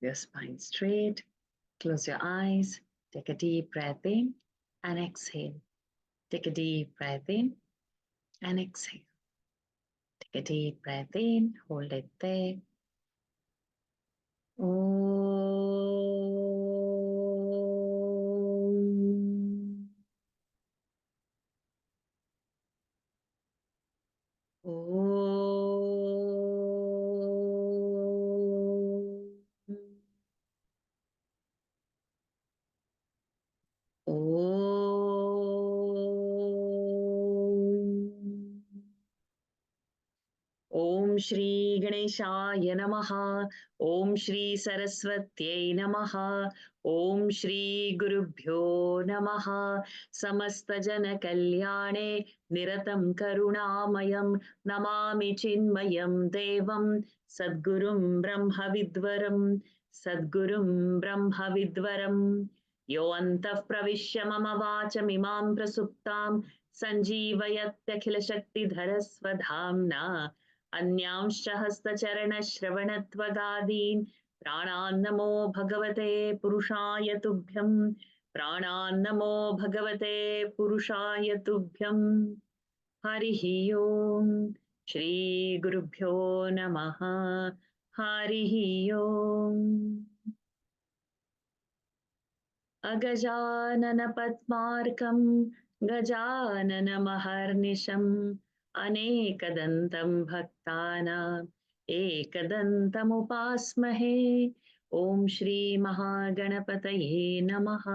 Your spine straight. Close your eyes. Take a deep breath in and exhale. Take a deep breath in and exhale. Take a deep breath in. Hold it there. Om. Om Shri Ganeshaya Namaha. Om Shri Saraswatyai Namaha. Om Shri Gurubhyo Namaha. Samasta Jana Kalyane Niratam Karunamayam Namami Chinmayam Devam Sadgurum Brahma Vidvaram Sadgurum Brahma Vidvaram Yo Antah Pravishya Mama Vachamimam Prasuptam Sanjeevayatyakhila Shakti Dharasvadhamna अन्यांश्च हस्तचरणश्रवणत्वगादीन् प्राणान्नमो भगवते पुरुषाय तुभ्यं प्राणान्नमो भगवते पुरुषाय तुभ्यं हरिः ओम् श्रीगुरुभ्यो नमः हरिः ओम् अगजाननपद्मार्कं गजाननमहर्निशम् अनेकदन्तं भक्तानाम् एकदन्तमुपास्महे ॐ श्रीमहागणपतये नमः.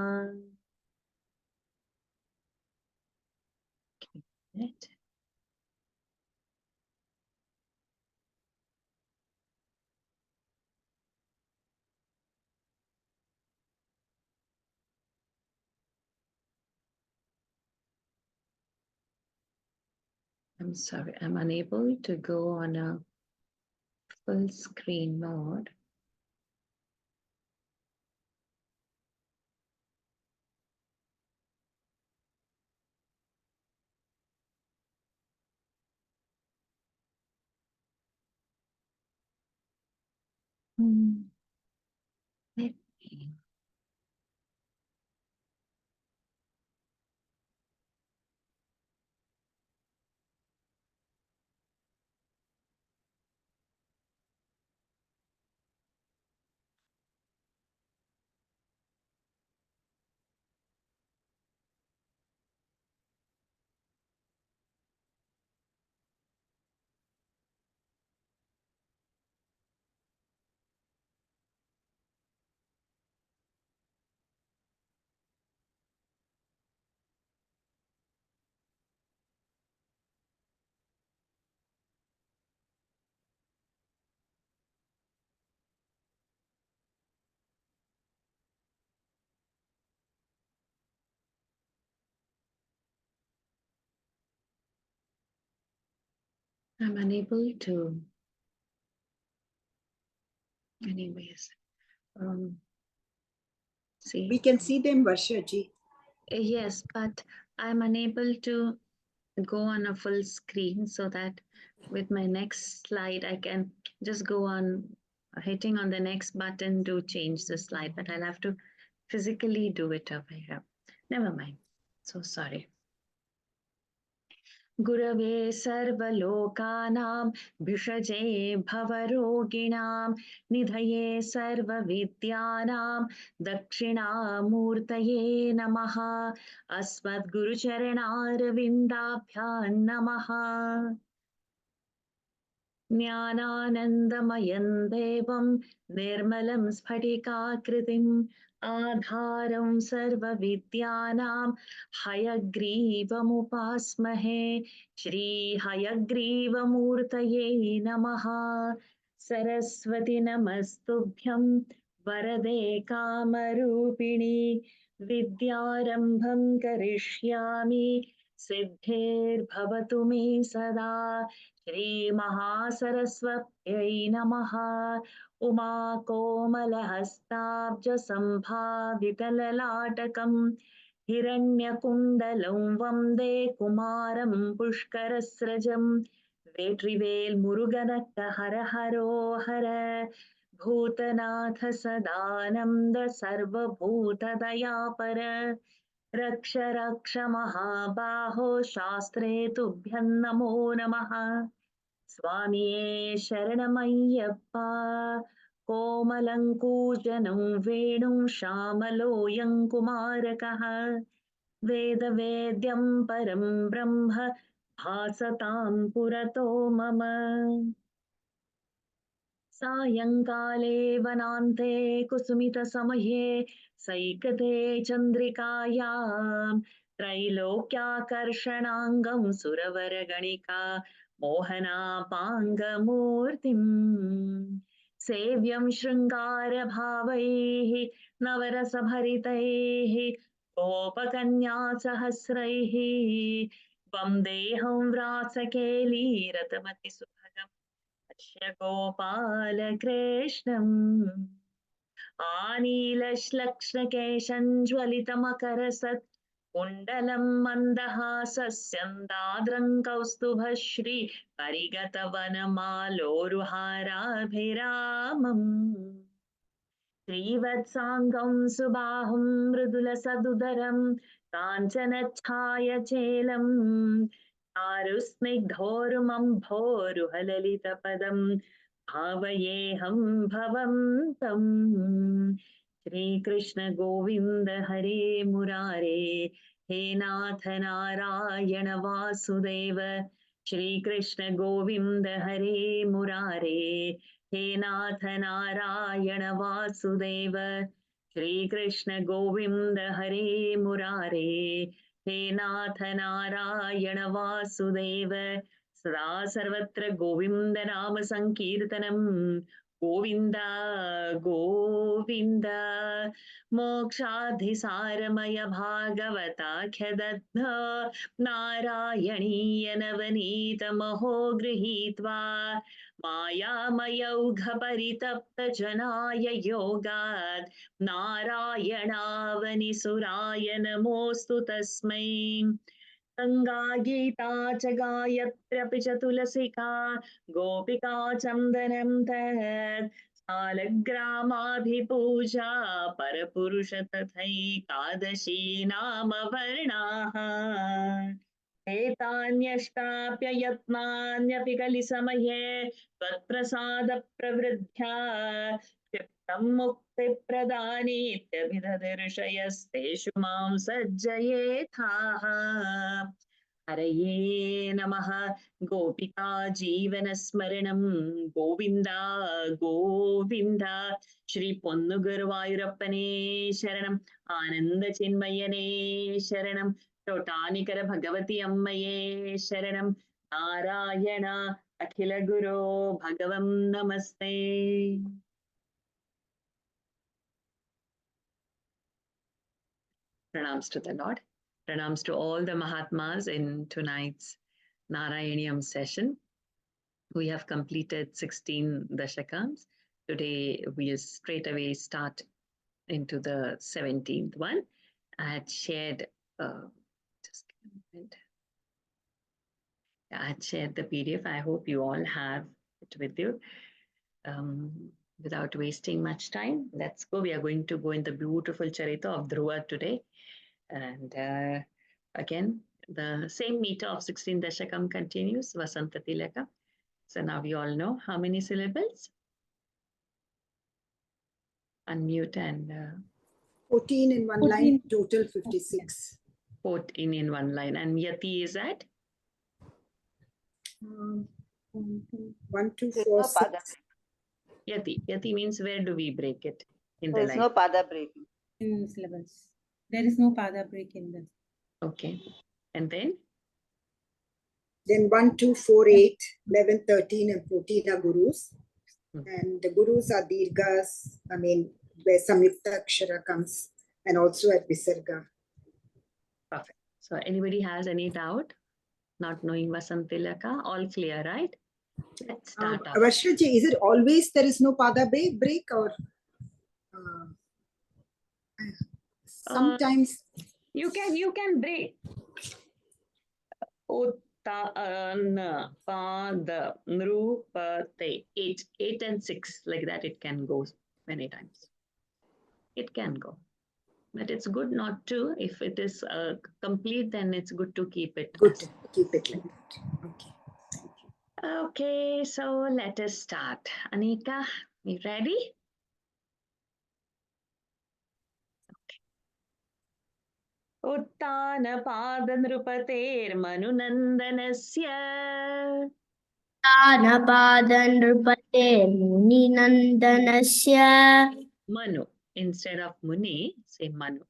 I'm sorry, I'm unable to go on a full screen mode. Let me. I'm unable to. Anyways, see. We can see them, Varsha ji. Yes, but I'm unable to go on a full screen so that with my next slide, I can just go on hitting on the next button to change the slide, but I'll have to physically do it over here. Never mind. So sorry. गुरवे सर्वलोकानां भिषजे भवरोगिणां निधये सर्वविद्यानां दक्षिणामूर्तये नमः अस्मद्गुरुचरणारविन्दाभ्यां नमः ज्ञानानन्दमयं देवं निर्मलं स्फटिकाकृतिम् आधारं सर्वविद्यानां हयग्रीवमुपास्महे श्रीहयग्रीवमूर्तये नमः सरस्वती नमस्तुभ्यं वरदे कामरूपिणि विद्यारम्भं करिष्यामि सिद्धिर्भवतु मे सदा श्रीमहासरस्वत्यै नमः उमाकोमलहस्ताब्जसम्भावितललाटकम् हिरण्यकुण्डलं वन्दे कुमारं पुष्करस्रजं वेट्रिवेल् मुरुगनक्क हर हरो हर भूतनाथ सदानंद सर्वभूतदयापर रक्ष रक्ष महाबाहो शास्त्रे तुभ्यं नमो नमः स्वामिये शरणमय्यप्पा कोमलङ्कूजनं वेणुं श्यामलोऽयं कुमारकः वेदवेद्यं परं ब्रह्म भासतां पुरतो मम सायङ्काले वनान्ते कुसुमितसमये सैकते चन्द्रिकायां त्रैलोक्याकर्षणाङ्गं सुरवरगणिका मोहनापाङ्गमूर्तिम् सेव्यं शृङ्गारभावैः नवरसभरितैः गोपकन्यासहस्रैः वन्देऽहं व्रासकेलीरतमतिसुभगम् अस्य गोपालकृष्णम् आनीलश्लक्ष्णकेशं ज्वलितमकरसत् कुण्डलं मन्दहासस्यन्दाद्रं कौस्तुभश्री परिगतवनमालोरुहाराभिरामम् श्रीवत्साङ्गं सुबाहुं मृदुलसदुदरं काञ्चनच्छायचेलं चारुस्निग्धोरुमम्भोरुहललितपदं भावयेऽहं भवन्तम् श्रीकृष्ण गोविन्द हरे मुरारे हे नाथ नारायण वासुदेव श्रीकृष्ण गोविन्द हरे मुरारे हे नाथ नारायण वासुदेव श्रीकृष्ण गोविन्द हरे मुरारे हे नाथ नारायण वासुदेव सदा सर्वत्र गोविन्द नाम संकीर्तनं गोविन्द गोविन्द मोक्षाधिसारमय भागवताख्यदग्ध नारायणीय नवनीतमहो गृहीत्वा मायामयौघपरितप्तजनाय योगात् नारायणावनिसुराय नमोऽस्तु तस्मै गङ्गा गीता च गायत्र्यपि च तुलसिका गोपिका चन्दनं तत् सालग्रामाभिपूजा परपुरुष तथैकादशी नाम वर्णाः एतान्यष्टाप्ययत्नान्यपि कलिसमये त्वत्प्रसादप्रवृद्ध्या क्षिप्तं मुक्तिप्रदानीत्यभिददर्शयस्तेषु मां सज्जयेथाः हरये नमः गोपिका जीवनस्मरणं गोविन्द गोविन्द श्री पोन्नुगुरुवायूरप्पने शरणम् आनन्दचिन्मयने शरणं चोटानिकर भगवती अम्मये शरणं नारायण अखिल गुरो भगवं नमस्ते Pranams to the Lord. Pranams to all the Mahatmas in tonight's Narayaneeyam session. We have completed 16 Dasakams. Today we'll straight away start into the 17th one. I had shared, just give me a minute. I had shared the PDF. I hope you all have it with you. Without wasting much time, let's go. We are going to go in the beautiful Charita of Dhruva today. And again, the same meter of 16 Dashakam continues, Vasanta Tilaka. So now we all know how many syllables? Unmute and... 14 in one 14. line, total 56. 14 in one line. And Yati is at? 1, 2, 4, 6. Yati. Yati means where do we break it in the There's line? no pada breaking. In syllables. There is no pada break in this. Okay. And then? Then 1, 2, 4, 8, 11, 13 and 14 are gurus. And the gurus are dirghas, I mean, where samyukta akshara comes, and also at visarga. Perfect. So anybody has any doubt? Not knowing Vasantilaka? All clear, right? Let's start up. Varshaji, is it always there is no pada break or sometimes? You can break. Oh, pada, nrupate. 8 and 6, like that it can go many times. It can go. But it's good not to. If it is complete, then it's good to keep it. Good to keep it like that. Okay. Okay, so let us start. Anika, you ready? उत्तानपादनृपतेर्मनुनन्दनस्य नृपतेर्मुनिनन्दनस्य Manu. Instead of Muni, say Manu.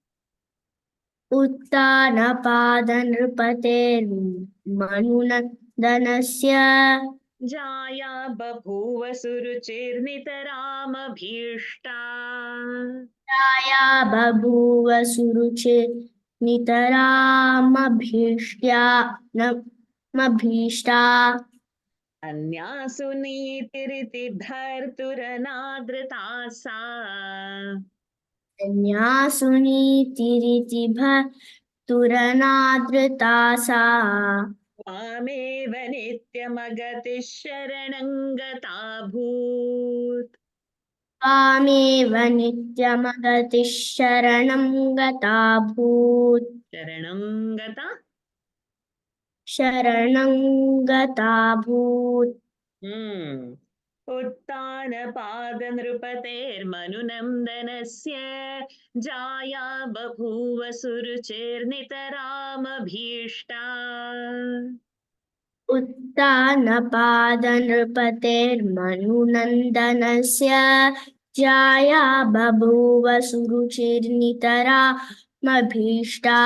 उत्तानपादनृपतेर्मनुनन्दनस्य जाया बभूव सुरुचिर्नितरामभीष्टा या बभूव सुरुचिर्नितरामभीष्टा अन्यासु नीतिरिति भर्तुरनादृता सा न्यासुनीतिरिति भर्तुरनादृता सा त्वामेव नित्यमगतिः शरणं गता भूत् त्वामेव नित्यमगतिः शरणं गता भूत् शरणं गता भूत् उत्तानपादनृपतेर्मनुनन्दनस्य जाया बभूव सुरुचिर्नितरामभीष्टा उत्तानपादनृपतेर्मनुनन्दनस्य जाया बभूव सुरुचिर्नितरामभीष्टा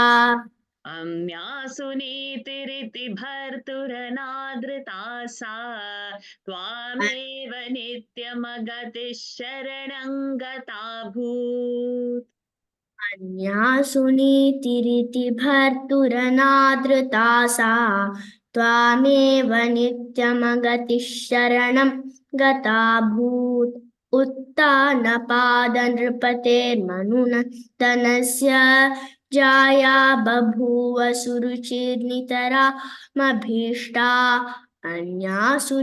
अन्यासु नीतिरिति भर्तुरनादृता सा त्वामेव नित्यमगतिः शरणं गता भूत् अन्यासु नीतिरिति भर्तुरनादृता सा त्वामेव नित्यमगतिः शरणं गता भूत् उत्तानपादनृपतेर्मनुनन्दनस्य जाया बभूव सुरुचिर्नितरामभीष्टा अन्यासु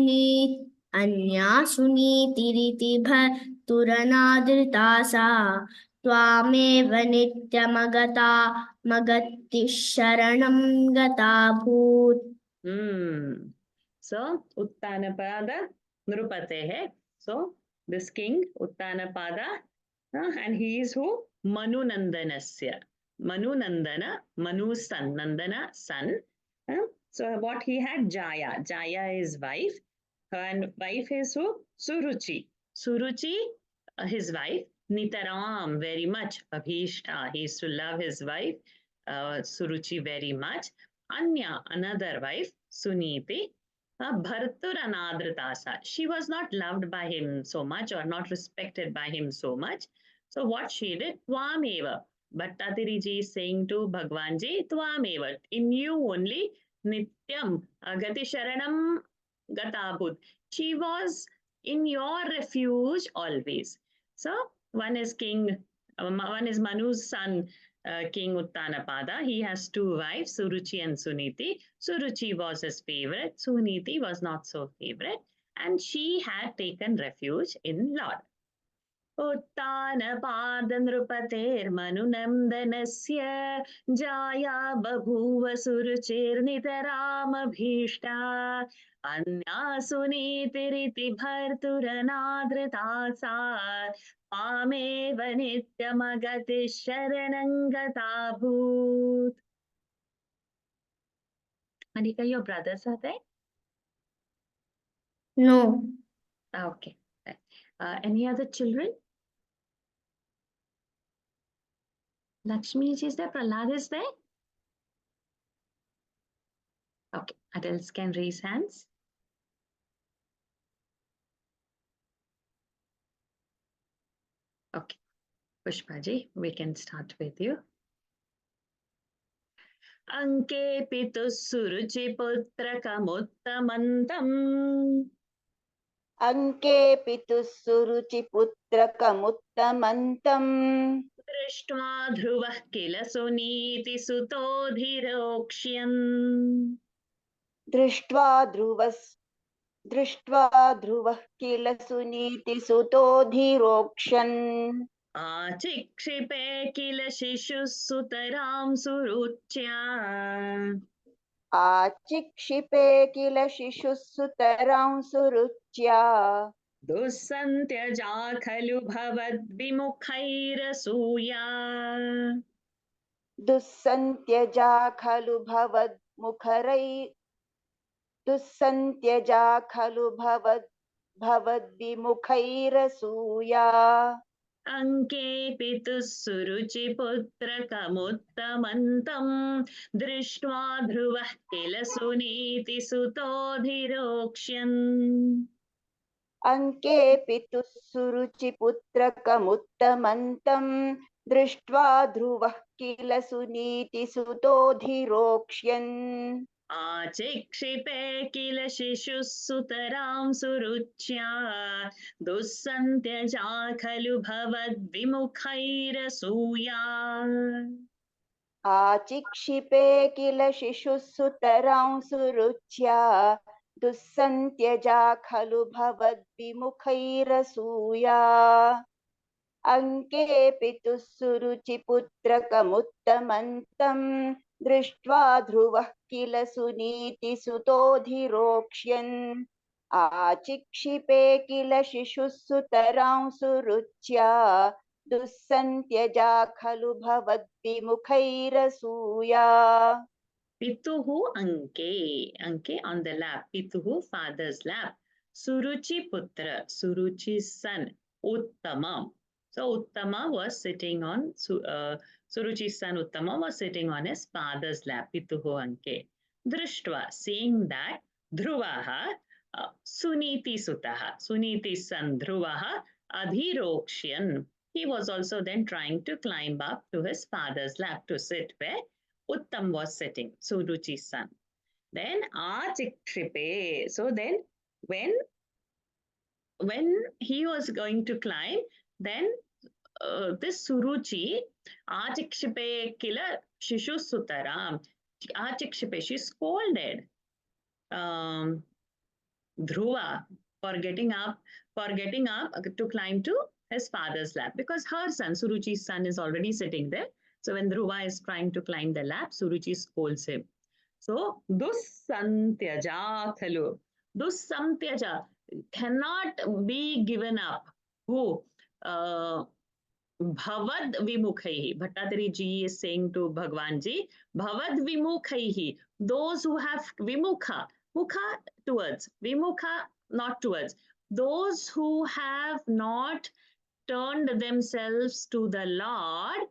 नीतिरिति भर्तुरनादृता सा त्वामेव नित्यमगतिः शरणं गता भूत् So Uttanapada Nrupatehe. So this king Uttanapada, and he is who? Manunandanasya. Manunandana, Manu's son, Nandana son. So what he had? Jaya. Jaya is wife. And wife is who? Suruchi. Suruchi, his wife. Nitaram, very much. Abhishta, he used to love his wife. Suruchi very much. Anya, another wife. Suniti. Bharturanadritasa. She was not loved by him so much or not respected by him so much. So what she did? Tvameva. Bhattatiriji is saying to Bhagwanji, Tvameva. In you only, Nityam, Agati Sharanam Gatabhut. She was in your refuge always. So one is Manu's son, King Uttanapada. He has two wives, Suruchi and Suniti. Suruchi was his favorite. Suniti was not so favorite. And she had taken refuge in Lord. उत्तानपादनृपतेर्मनुनन्दनस्य जाया बभूव सुरुचिर्नितरामभीष्टा अन्यासु नीतिरिति भर्तुरनादृता सा त्वामेव नित्यमगतिः शरणं गता भूत्. Anika, your brothers are there? No. Okay. Any other children? Lakshmi is there? Prahlad is there? Okay. Adults can raise hands. Okay. Pushpaji, we can start with you. Anke pitu suruchi putra kamuttamantam. Anke pitu suruchi putra kamuttamantam. Drishtva dhruvah kila suniti sutodhirokshyan. दृष्ट्वा ध्रुवः किल सुनीतिसुतोऽधिरोक्षन् आचिक्षिपे किल शिशुः सुतरां सुरुच्या आचिक्षिपे किल शिशुः सुतरां सुरुच्या दुःसन्त्यजा खलु भवद्विमुखैरसूया दुःसन्त्यजा खलु भवद्विमुखैरसूया अङ्के पितुः सुरुचिपुत्रकमुत्तमन्तं दृष्ट्वा ध्रुवः किल सुनीतिसुतोऽधिरोक्ष्यन् अङ्के पितुः सुरुचिपुत्रकमुत्तमन्तं दृष्ट्वा ध्रुवः किल सुनीतिसुतोऽधिरोक्ष्यन् आचिक्षिपे किल शिशुः सुतरां सुरुच्या दुःसन्त्यजा खलु भवद्विमुखैरसूया आचिक्षिपे किल शिशुः सुतरां सुरुच्या दुःसन्त्यजा खलु भवद्विमुखैरसूया अङ्के पितुः सुरुचिपुत्रकमुत्तमन्तं दृष्ट्वा ध्रुवः किल सुनीतिसुतोऽधिरोक्ष्यन् आचिक्षिपे किल शिशुः सुतरां सुरुच्या दुःसन्त्यजा खलु भवद्विमुखैरसूया Pituhu anke on the lap. Pituhu father's lap. Suruchi putra, Suruchi's son. Uttama. So Uttama was sitting on Suruchi's son Uttama was sitting on his father's lap. Pituhu anke. Drishtva, seeing that Dhruvaha Suniti Sutaha, Suniti's son Dhruvaha Adhirokshan. He was also then trying to climb up to his father's lap to sit where Uttam was sitting, Suruchi's son. Then Achikshipe. So then when he was going to climb, then this Suruchi, Achikshipe kila Shishu Sutaram. Achikshipe, she scolded Dhruva for getting up to climb to his father's lap because her son, Suruchi's son, is already sitting there. So when Dhruva is trying to climb the lap, Suruchi scolds him. So, dussantyaja khalu. Dussantyaja cannot be given up. Who? Bhavad vimukhaihi. Bhattatari ji is saying to Bhagwan ji, Bhavad vimukhaihi. Those who have vimukha, mukha towards, vimukha not towards. Those who have not turned themselves to the Lord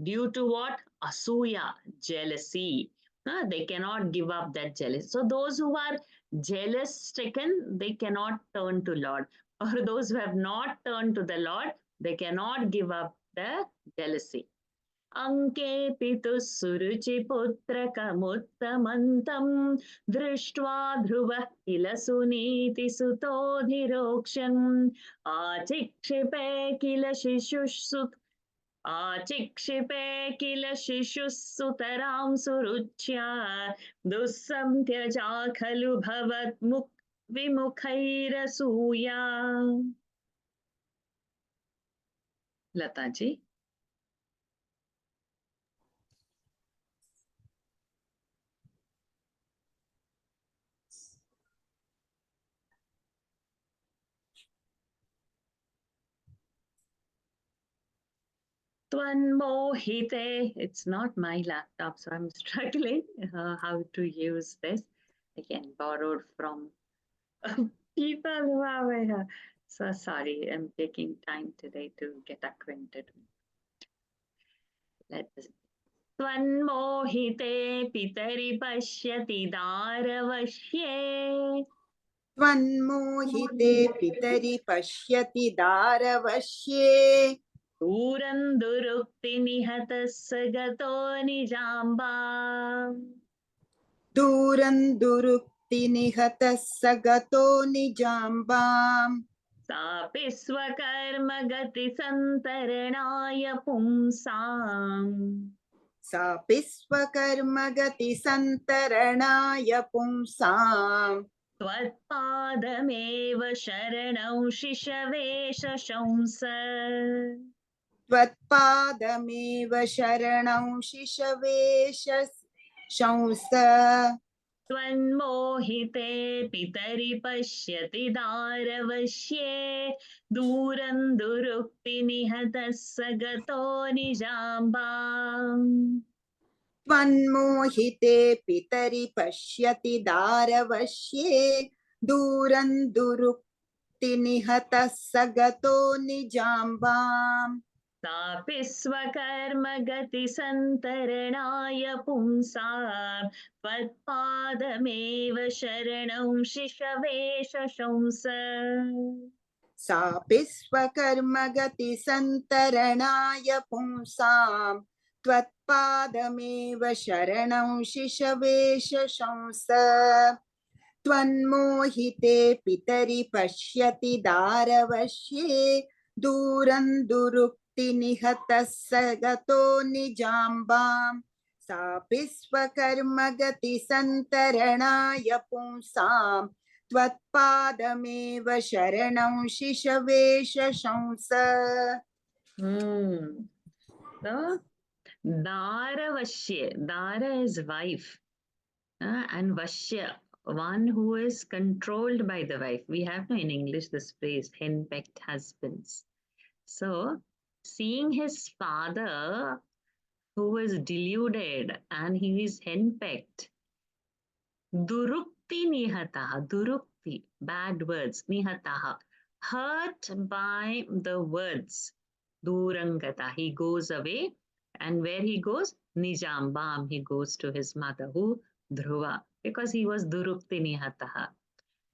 due to what? Asuya, jealousy. They cannot give up that jealousy. So those who are jealous stricken, they cannot turn to Lord. Or those who have not turned to the Lord, they cannot give up the jealousy. Anke pitu suruchi putra kamuttamantam drishtva dhruva kila suniti sutodhirokshan achikshipe kila shishussut आचिक्षिपे किल शिशुः सुतरां सुरुच्या दुःसन्त्यजा खलु विमुखैरसूया Lata ji Twanmohite. It's not my laptop, so I'm struggling how to use this. Again, borrowed from people who are here. So sorry, I'm taking time today to get acquainted. Let's Twanmohite pitari pashyati daravashye. त्वन्मोहिते पितरि पश्यति दारवश्ये दूरन्दुरुक्ति निहतः स गतो निजाम्बा दूरं दुरुक्तिनिहतः स गतो निजाम्बाम् सापि स्वकर्म गति सन्तरणाय पुंसाम् सापि स्वकर्मगतिसन्तरणाय पुंसाम् त्वत्पादमेव शरणौ शिशवे शशंस त्वत्पादमेव शरणं शिशवे शंस त्वन्मोहिते पितरि पश्यति दारवश्ये दूरं दुरुक्तिनिहतः स गतो निजाम्बाम् त्वन्मोहिते पितरि पश्यति दारवश्ये दूरं दुरुक्तिनिहतः स गतो निजाम्बाम् सापि स्वकर्मगतिसन्तरणाय पुंसां त्वत्पादमेव शरणं शिशवे शशंस सापि स्वकर्मगतिसन्तरणाय पुंसां त्वत्पादमेव शरणं शिशवे शशंस त्वन्मोहिते पितरि पश्यति दारवश्ये दूरं दुरुक्तिनिहतः स गतो निजाम्बाम् सापि स्वकर्मगतिसन्तरणाय पुंसां त्वत्पादमेव शरणं शिशवे शशंस So Daravashya, Dara is wife, and Vashya, one who is controlled by the wife. We have in English this phrase, henpecked husbands. So, seeing his father who is deluded and he is henpecked, durukti nihataha, durukti, bad words, nihataha, hurt by the words, durangata, he goes away. And where he goes? Nijambam, he goes to his mother, who? Dhruva, because he was durukti nihataha.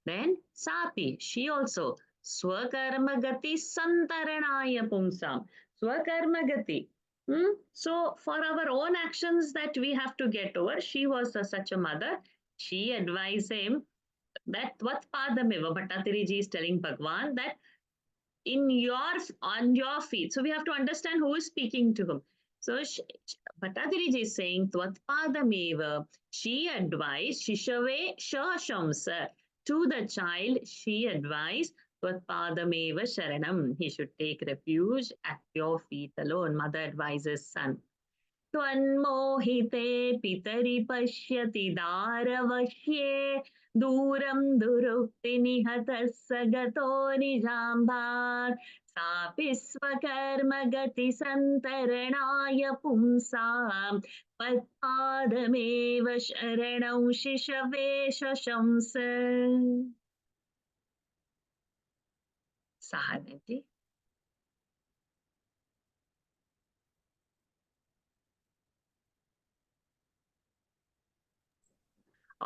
Then Sapi, she also, Swakarmagati Santaranaya Pumsam. Swakarmagati. So for our own actions that we have to get over, she was such a mother. She advised him that what Padameva, Bhattatiri is telling Bhagwan that on your feet. So we have to understand who is speaking to him. So Bhattatiri is saying, Tvatpadameva, she advised, Shishave Shashamsa, to the child, she advised, Tvatpadameva Sharanam, he should take refuge at your feet alone. Mother advises son. Tvanmohite pitari pashyati daravashye दूरं दुरुक्तिनिहतः स गतो निजाम्बात् सापि स्वकर्मगतिसन्तरणाय पुंसां त्वत्पादमेव शरणं शिशवे शशंस Sahanati.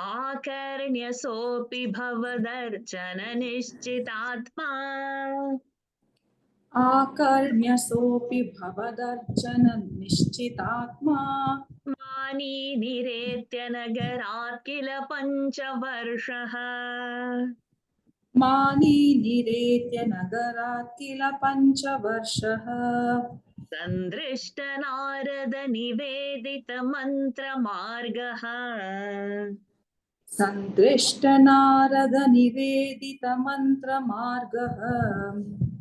आकर्ण्यसोऽपि भवदर्चननिश्चितात्मा आकर्ण्यसोऽपि भवदर्चननिश्चितात्मा मानी निरेत्य नगरात् किल पञ्चवर्षः मानी निरेत्य नगरात् किल पञ्चवर्षः सन्दृष्टनारदनिवेदितमन्त्रमार्गः सन्दृष्टनारदनिवेदितमन्त्रमार्गः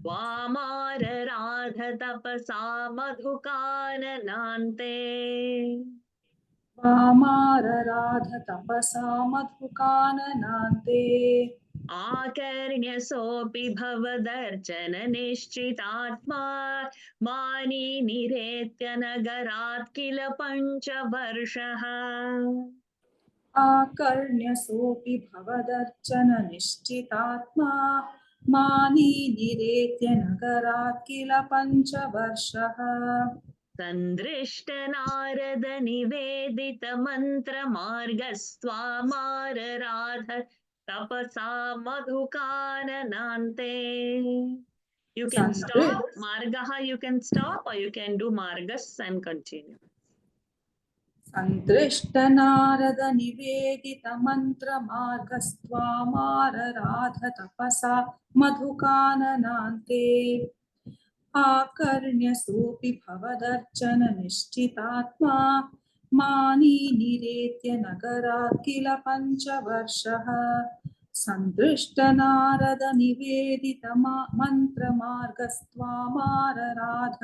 वामारराध तपसा मधुकाननान्ते वामारराध तपसा मधुकाननान्ते आकर्ण्यसोऽपि भवदर्चननिश्चितात्मा मानी निरेत्य नगरात् किल पञ्चवर्षः आकर्ण्यसोऽपि भवदर्चननिश्चितात्मा मानी निरेत्य नगरात् किल पञ्चवर्षः सन्दृष्टनारदनिवेदितमन्त्रमार्गस्त्वामारराध तपसा मधुकाननान्ते. You can stop margaha, you can stop, or you can do margas and continue. सन्दृष्टनारदनिवेदितमन्त्रमार्गस्त्वामारराध तपसा मधुकाननान्ते आकर्ण्यसोऽपि भवदर्चननिश्चितात्मा मानी निरेत्य नगरात् किल पञ्चवर्षः सन्दृष्टनारद निवेदित मन्त्रमार्गस्त्वामारराध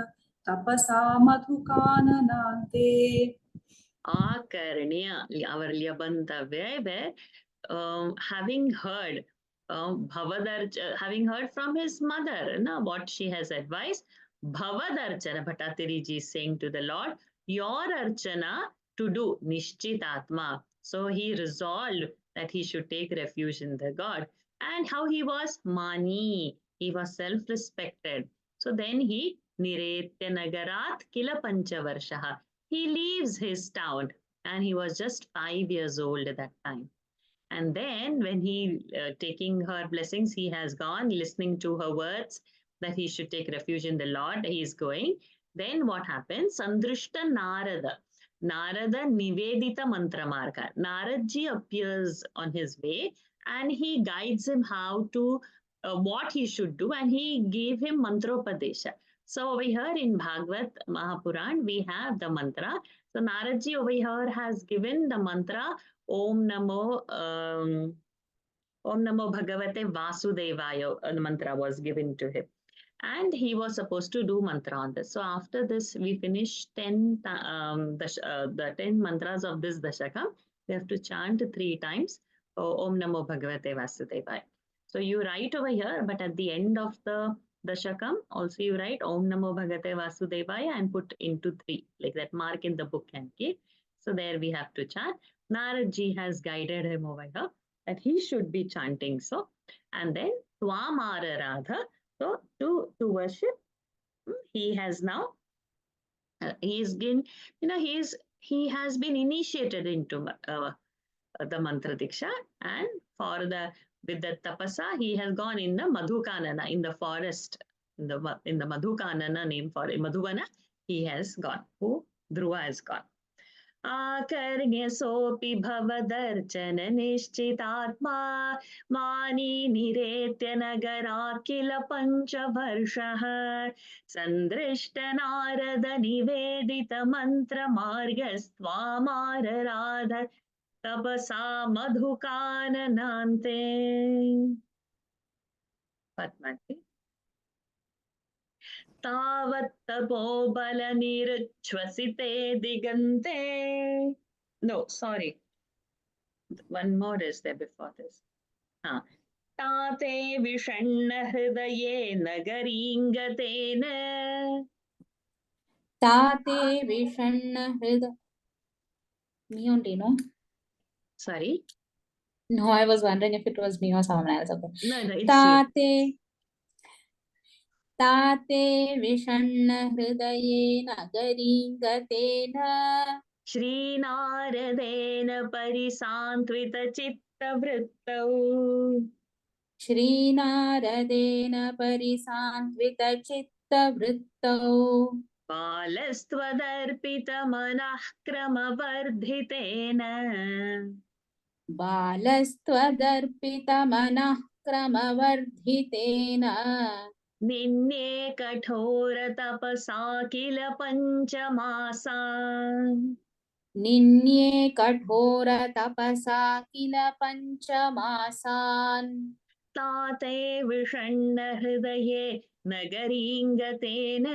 तपसा मधुकाननान्ते Akarnya, our Lyabantavya, having heard having heard from his mother, what she has advised, Bhavadarchana, Bhattatiri is saying to the Lord, your Archana to do, Nishchitatma. So he resolved that he should take refuge in the God. And how he was? Mani. He was self-respected. So then he, Niretya Nagarat Kila Panchavarshaha. He leaves his town and he was just 5 years old at that time. And then when he taking her blessings, he has gone listening to her words that he should take refuge in the Lord. He is going. Then what happens? Sandrishta Narada. Narada Nivedita Mantramarga. Naradji appears on his way and he guides him how to, what he should do, and he gave him Mantropadesha. So over here in Bhagavad Mahapuran, we have the mantra. So Naradji over here has given the mantra Om Namo Bhagavate Vasudevaya. The mantra was given to him. And he was supposed to do mantra on this. So after this, we finish 10 the 10 mantras of this Dasakam. We have to chant 3 times Om Namo Bhagavate Vasudevaya. So you write over here, but at the end of the Dashakam, also you write Om Namo Bhagavate Vasudevaya and put into 3, like that mark in the book and keep. So there we have to chant. Naradji has guided him over here that he should be chanting so. And then Twamara Radha. So to worship, he has now, he has been initiated into the mantra diksha, and with the tapasa, he has gone in the Madhukanana, in the forest, in the Madhukanana name for Madhuvana, he has gone. Who? Dhruva has gone. आकर्ण्यसोऽपि भवदर्चन निश्चितात्मा मानी निरेत्य नगरात् किल पञ्चवर्षः सन्दृष्ट नारद निवेदित मन्त्रमार्गस्त्वामारराध तपसा मधुकाननान्ते. Padmavati. तावत्तपोबलनिरुच्छ्वसिते दिगन्ते. No, sorry. One more is there before this. ताते विषण्ण हृदये नगरीङ्गतेन. ताते विषण्ण हृदय. Me only, no? Sorry? No, I was wondering if it was me or someone else. Okay. No, it's you. ताते विषण्ण हृदये नगरीङ्गतेन श्रीनारदेन परिसान्त्वितचित्तवृत्तौ. श्रीनारदेन परिसान्त्वितचित्तवृत्तौ बालस्त्वदर्पितमनः क्रमवर्धितेन. बालस्त्वदर्पितमनः क्रमवर्धितेन निन्ये कठोरतपसा किल पञ्चमासान्. निन्ये कठोरतपसा किल पञ्चमासान् ताते विषण्ण हृदये नगरीङ्गतेन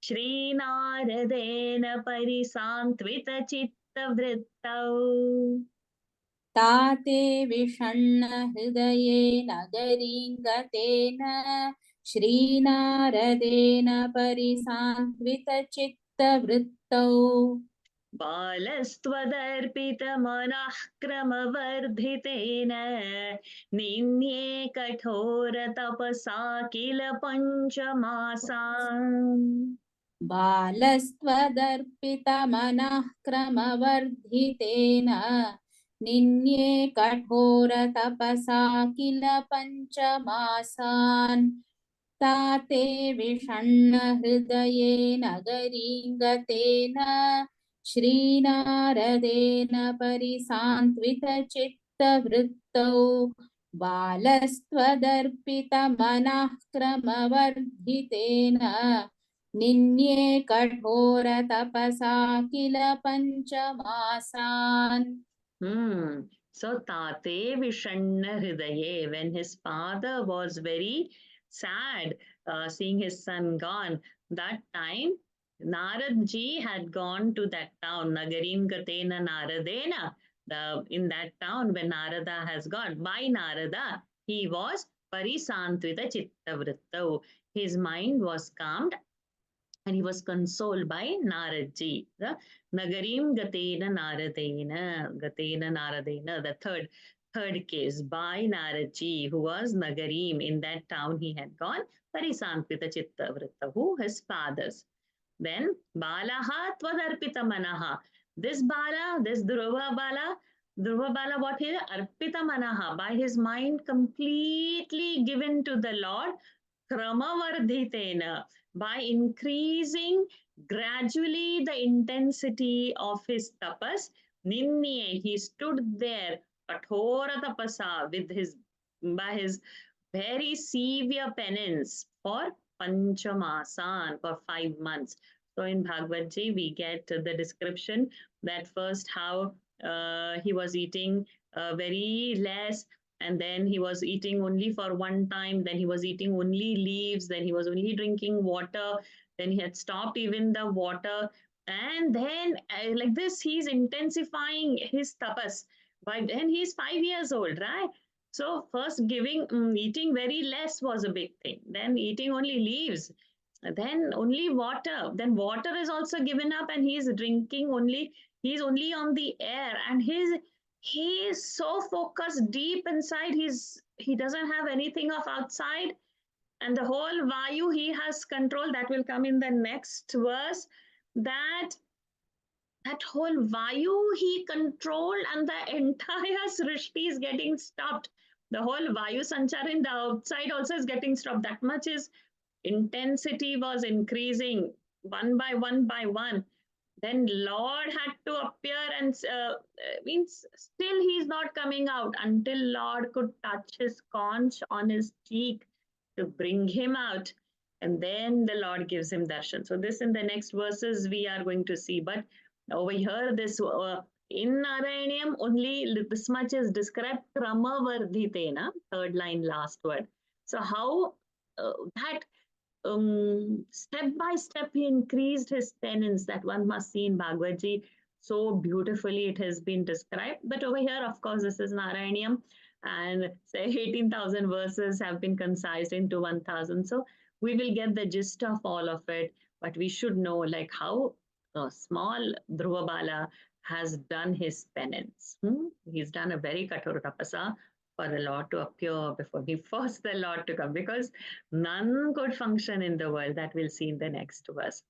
श्रीनारदेन परिसान्त्वितचित्तवृत्तौ. ताते विषण्ण हृदये नगरीङ्गतेन श्रीनारदेन परिसान्त्वितचित्तवृत्तौ बालस्त्वदर्पितमनः क्रमवर्धितेन निन्ये कठोरतपसा किल पञ्चमासान्. बालस्त्वदर्पितमनः क्रमवर्धितेन निन्ये कठोरतपसा किल पञ्चमासान् ताते विषण्ण हृदये नगरीङ्गतेन श्रीनारदेन परिसान्त्वितचित्तवृत्तौ बालस्त्वदर्पितमनः क्रमवर्धितेन निन्ये कठोर तपसा किल पंचमासान. So Tate Vishanna Hridaye, when his father was very sad seeing his son gone, that time Narad ji had gone to that town, Nagarim Gatena Naradena. In that town, when Narada has gone, by Narada, he was Parisantvita Chitta Vritta. His mind was calmed and he was consoled by Naradji. The Nagarim Gatena Naradena, the third case by Naradji, who was Nagarim. In that town he had gone, Parisampita Chitta Vritta, who his fathers. Then Balaha Tvadarpita Manaha. This Bala, this Dhruva Bala, what is Arpita Manaha, by his mind completely given to the Lord, Kramavardhitena, by increasing gradually the intensity of his tapas. Ninniye, he stood there, kathora tapasa, with his by his very severe penance for Panchamasan, for 5 months. So in Bhagavad Ji, we get the description that first how he was eating very less, and then he was eating only for one time, then he was eating only leaves, then he was only drinking water, then he had stopped even the water, and then like this he's intensifying his tapas. But then he's 5 years old, right? So first eating very less was a big thing, then eating only leaves, then only water, then water is also given up, and he's drinking only, he's only on the air, and he is so focused deep inside, he doesn't have anything of outside, and the whole vayu he has control. That will come in the next verse, that whole vayu he controlled, and the entire srishti is getting stopped. The whole vayu sanchar in the outside also is getting stopped. That much is intensity was increasing one by one by one. Then Lord had to appear, and means still he's not coming out until Lord could touch his conch on his cheek to bring him out. And then the Lord gives him darshan. So this in the next verses we are going to see. But over here, this in Narayaneeyam, only this much is described, Kramavardhitena, third line, last word. So how that step by step he increased his penance, that one must see in Bhagavad Ji. So beautifully it has been described. But over here, of course, this is Narayaneeyam, and say 18,000 verses have been concised into 1,000. So we will get the gist of all of it, but we should know like how small Dhruva Bala has done his penance. He's done a very kathora tapasa for the Lord to appear before he forced the Lord to come, because none could function in the world. That we'll see in the next verse.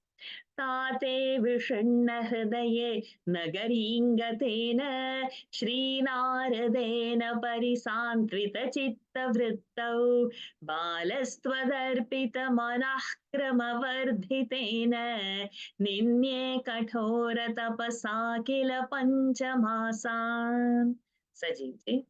Tate Vishanna Hridaye Nagaringgatena Srinaradena Parisantrita Chitta Vrittau Balastvadarpita Manahkramavardhitena Ninye Kathora Tapasa Kila Panchamasan. Sajeev ji.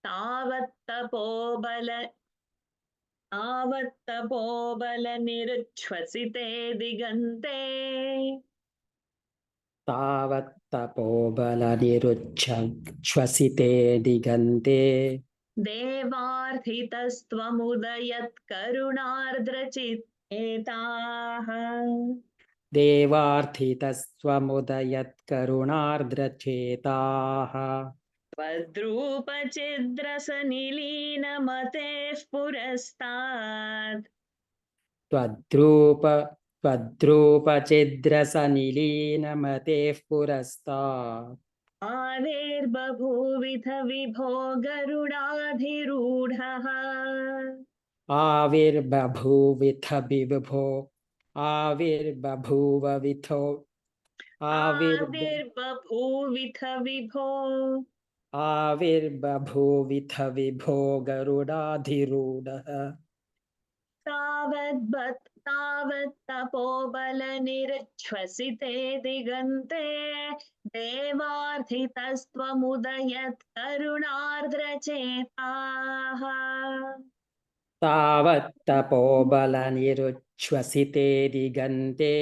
तावत्तपोबलनिरुच्छ्वसिते दिगन्ते तावत्तपोबलनिरुच्छ्वसिते दिगन्ते देवार्थितस्त्वमुदयत्करुणार्द्रचित्तेताः देवार्थितस्त्वमुदयत्करुणार्द्रचेताः त्वद्रूपचिद्रसनिलीनमतेः पुरस्तात् त्वद्रूपचिद्रसनिलीनमतेः पुरस्तात् आविर्बभूविथ विभो गरुडाधिरूढः आविर्बभूविथ विभो आविर्बभूवविथो आविर्बभूविथ विभो आविर्बभूविथ विभो गरुडाधिरूढः तावत्तपोबलनिरुच्छ्वसिते दिगन्ते देवार्थितस्त्वमुदयत् करुणार्द्रचेताः तावत्तपोबलनिरुच्छ्वसिते दिगन्ते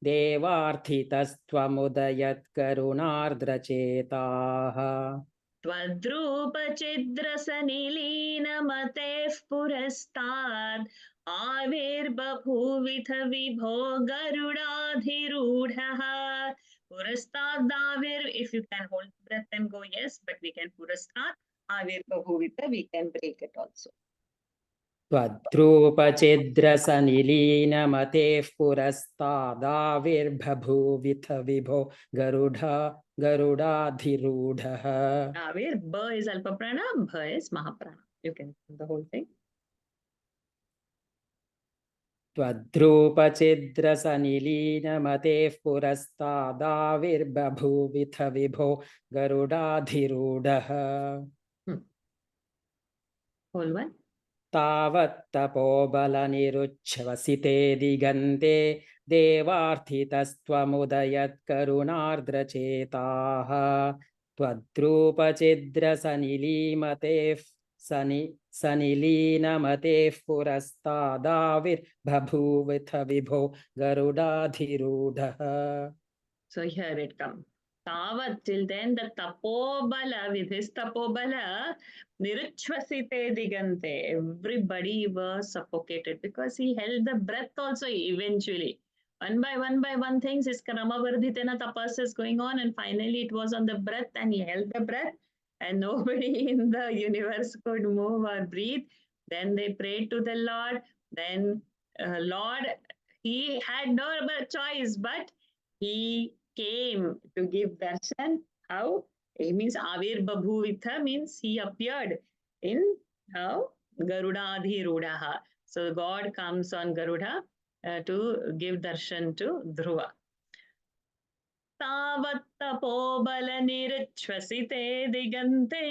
देवार्थितस्त्वमुदयत् करुणार्द्रचेताः त्वद्रूपचिद्रसनिलीनमतेः पुरस्ताद् आविर्बभूविथ विभो गरुडाधिरूढः पुरस्तादाविर् if you can hold breath and go yes but we can purastat avirbabhuvita we can break it also त्वद्रूपचिद्रसनिलीनमतेः पुरस्तादाविर्बभूविथ विभो गरुडाधिरूढः avir ba is alpa prana bha is mahaprana you can do the whole thing त्वद्रूपचिद्रसनिलीनमतेः पुरस्तादाविर्बभूविथ विभो गरुडाधिरूढः whole one तावत्तपोबलनिरुच्छ्वसिते दिगन्ते देवार्थितस्त्वमुदयत् करुणार्द्रचेताः त्वद्रूपचिद्रसनिलीमतेः सनिलीनमतेः पुरस्तादाविर्बभूविथ विभो गरुडाधिरूढः. So here it comes. Tavat, till then the tapobala, with his tapobala, niruchvasite digante, everybody was suffocated because he held the breath also eventually. One by one things, his Karamavardhitena tapas is going on and finally it was on the breath and he held the breath and nobody in the universe could move or breathe. Then they prayed to the Lord. Then Lord, he had no other choice but he came to give darshan. How? It means Avir Babhuvitha means he appeared in how? Garudadhirudaha. So God comes on Garuda to give darshan to Dhruva. तावत्तपोबलनिरुच्छ्वसिते दिगन्ते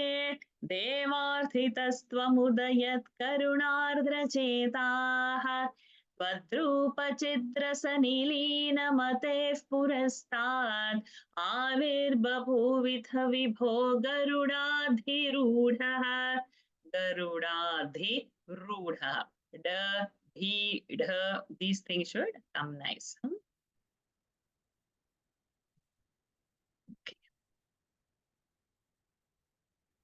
देवार्थितस्त्वमुदयत् करुणार्द्रचेताः त्वद्रूपचिद्रसनिलीनमतेः पुरस्ताद् आविर्बभूविथ विभो गरुडाधिरूढः गरुडाधिरूढः ड धी ढ these things should come nice.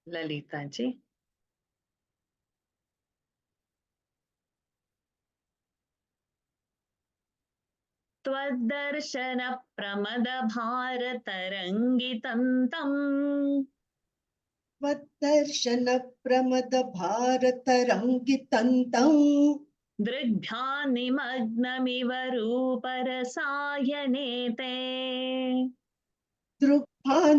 Lalita ji. त्वद्दर्शन प्रमद भारतरङ्गितं तम् त्वद्दर्शन प्रमद भारतरङ्गितं दृग्भ्यां निमग्नमिव रूपरसायने ते दृग्भ्यां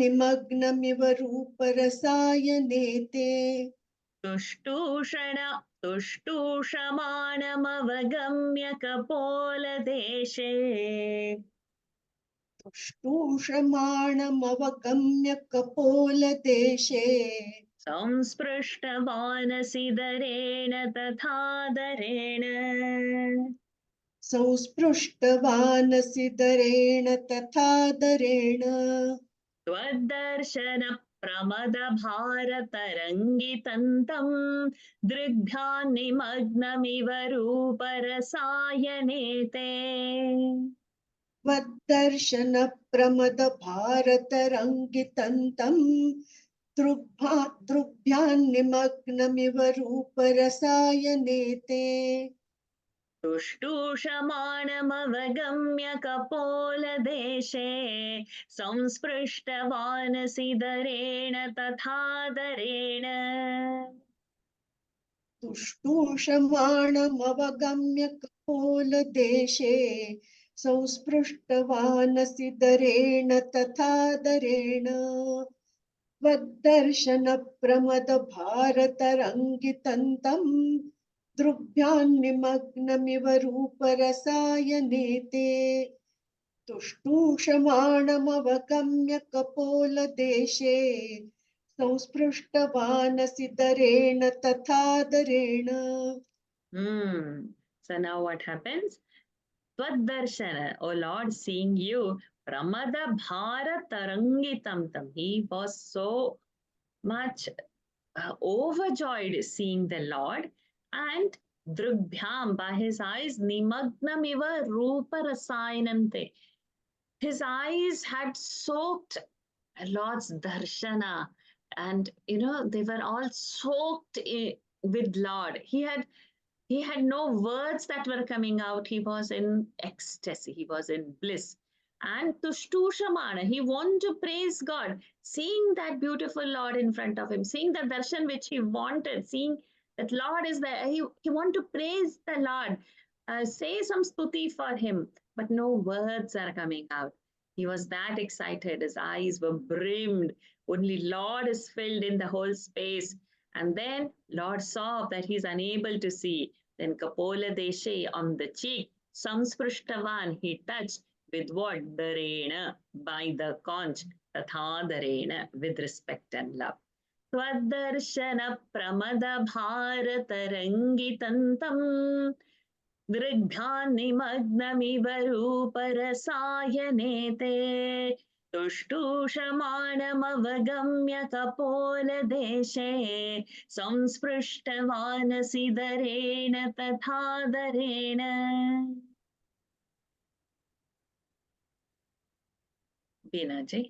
निमग्नमिव रूपरसायने ते तुष्टूषमाणमवगम्य कपोलदेशे तुष्टूषमाणमवगम्य कपोलदेशे संस्पृष्टवानसिदरेण तथादरेण संस्पृष्टवानसिदरेण तथादरेण त्वद्दर्शन प्रमद भारतरङ्गितं तं दृग्भ्यां निमग्नमिव रूपरसायने ते त्वद्दर्शन प्रमद भारतरङ्गितं तं दृग्भ्यां निमग्नमिव रूपरसायने ते तुष्टूषमाणमवगम्य कपोलदेशे संस्पृष्टवानसिदरेण तथादरेण तुष्टूषमाणमवगम्य कपोलदेशे संस्पृष्टवानसिदरेण तथादरेण त्वद्दर्शन प्रमद भारतरङ्गितं तं दृग्भ्यां निमग्नमिव रूपरसायने ते तुष्टूषमाणमवगम्य कपोलदेशे संस्पृष्टवानसिदरेण तथादरेण. So now what happens? Tvad-darshana, O Lord, seeing you, Pramada Bharatarangitam tam. He was so much overjoyed seeing the Lord, and Drugbhyam, by his eyes, Nimagnamiva Rupa Rasayanante. His eyes had soaked Lord's darshana, and they were all soaked with Lord. He had no words that were coming out. He was in ecstasy. He was in bliss. And Tushtushamana, he wanted to praise God, seeing that beautiful Lord in front of him, seeing the darshan which he wanted, seeing that Lord is there. He wanted to praise the Lord, say some stuti for him, but no words are coming out. He was that excited. His eyes were brimmed. Only Lord is filled in the whole space. And then Lord saw that he's unable to see. Then Kapola Deshe on the cheek, Samsprishtavan, he touched with what? Darena, by the conch, Tatha Darena, with respect and love. Tvadarshana Pramada Bharatarangitantam दृग्धान्निमग्नमिव रूपरसायनेते तुष्टुषमाणमवगम्य कपोलदेशे संस्पृष्टवानसिदरेण तथा दरेण. बीनाजी.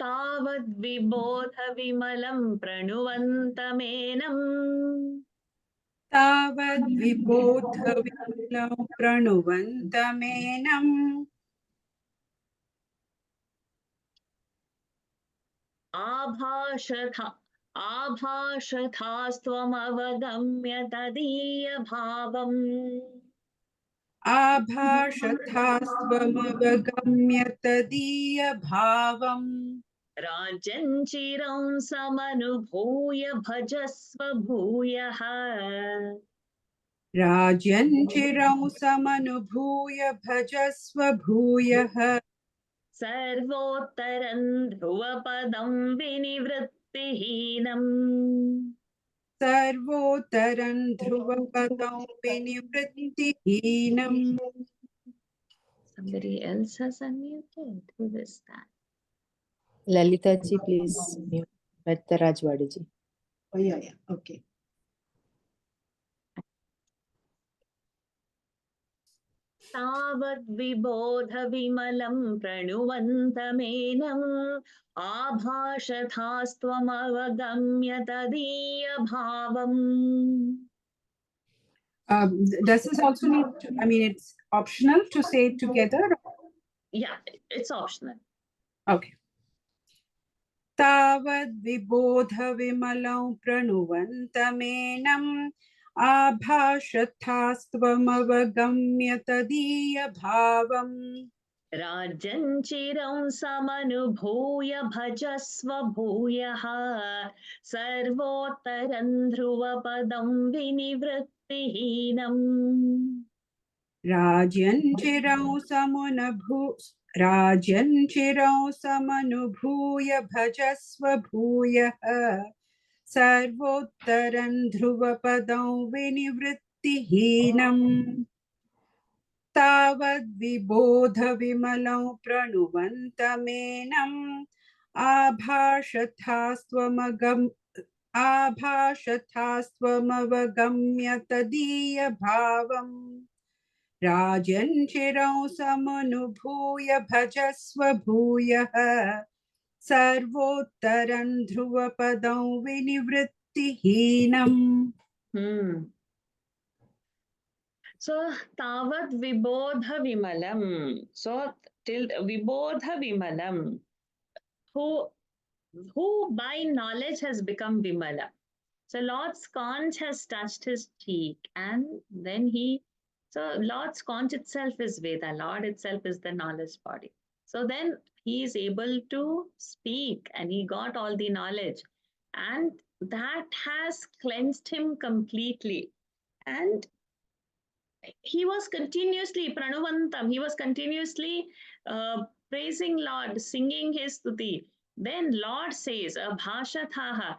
तावद्विबोधविमलं प्रणुवन्तमेनं तावद्विबोधविमलं प्रणुवन्तमेनम् आभाषथास्त्वमवगम्य तदीयभावम् आभाषथास्त्वमवगम्य तदीयभावम् राज्यं चिरं समनुभूय भजस्व भूयः राज्यं चिरं समनुभूय भजस्व भूयः सर्वोत्तरं ध्रुवपदं विनिवृत्तिहीनम् सर्वोत्तरं ध्रुवपदं विनिवृत्तिहीनम्. Somebody else has unmuted. Who is that? Lalita ji, please mute. Metta Rajwadi ji. Oh, yeah, okay. तावद्विबोधविमलं प्रणुवन्तमेनम् आभाषथास्त्वमवगम्य तदीयभावम्. Does this also need to, I mean, it's optional to say it together? Yeah, it's optional. Okay. तावद्विबोधविमलं प्रणुवन्तमेनम् आभाषथास्त्वमवगम्य तदीयभावम् राज्यं चिरं समनुभूय भजस्व भूयः सर्वोत्तरं ध्रुवपदं विनिवृत्तिहीनम्. राज्यं चिरं समनुभूय भजस्व भूयः सर्वोत्तरं ध्रुवपदं विनिवृत्तिहीनम्. तावद्विबोधविमलं प्रणुवन्तमेनम् आभाषथास्त्वमवगम्य तदीयभावम् राज्यं चिरं समनुभूय भजस्व भूयः सर्वोत्तरं ध्रुवपदं विनिवृत्तिहीनम्. So Tavad Vibodha Vimalam. So till Vibodha Vimalam, who by knowledge has become Vimala. So Lord's conch has touched his cheek, and then so Lord's conch itself is Veda. Lord itself is the knowledge body. So then he is able to speak, and he got all the knowledge, and that has cleansed him completely. And he was continuously pranuvantam. He was continuously praising Lord, singing his stuti. Then Lord says, Abhashathaha.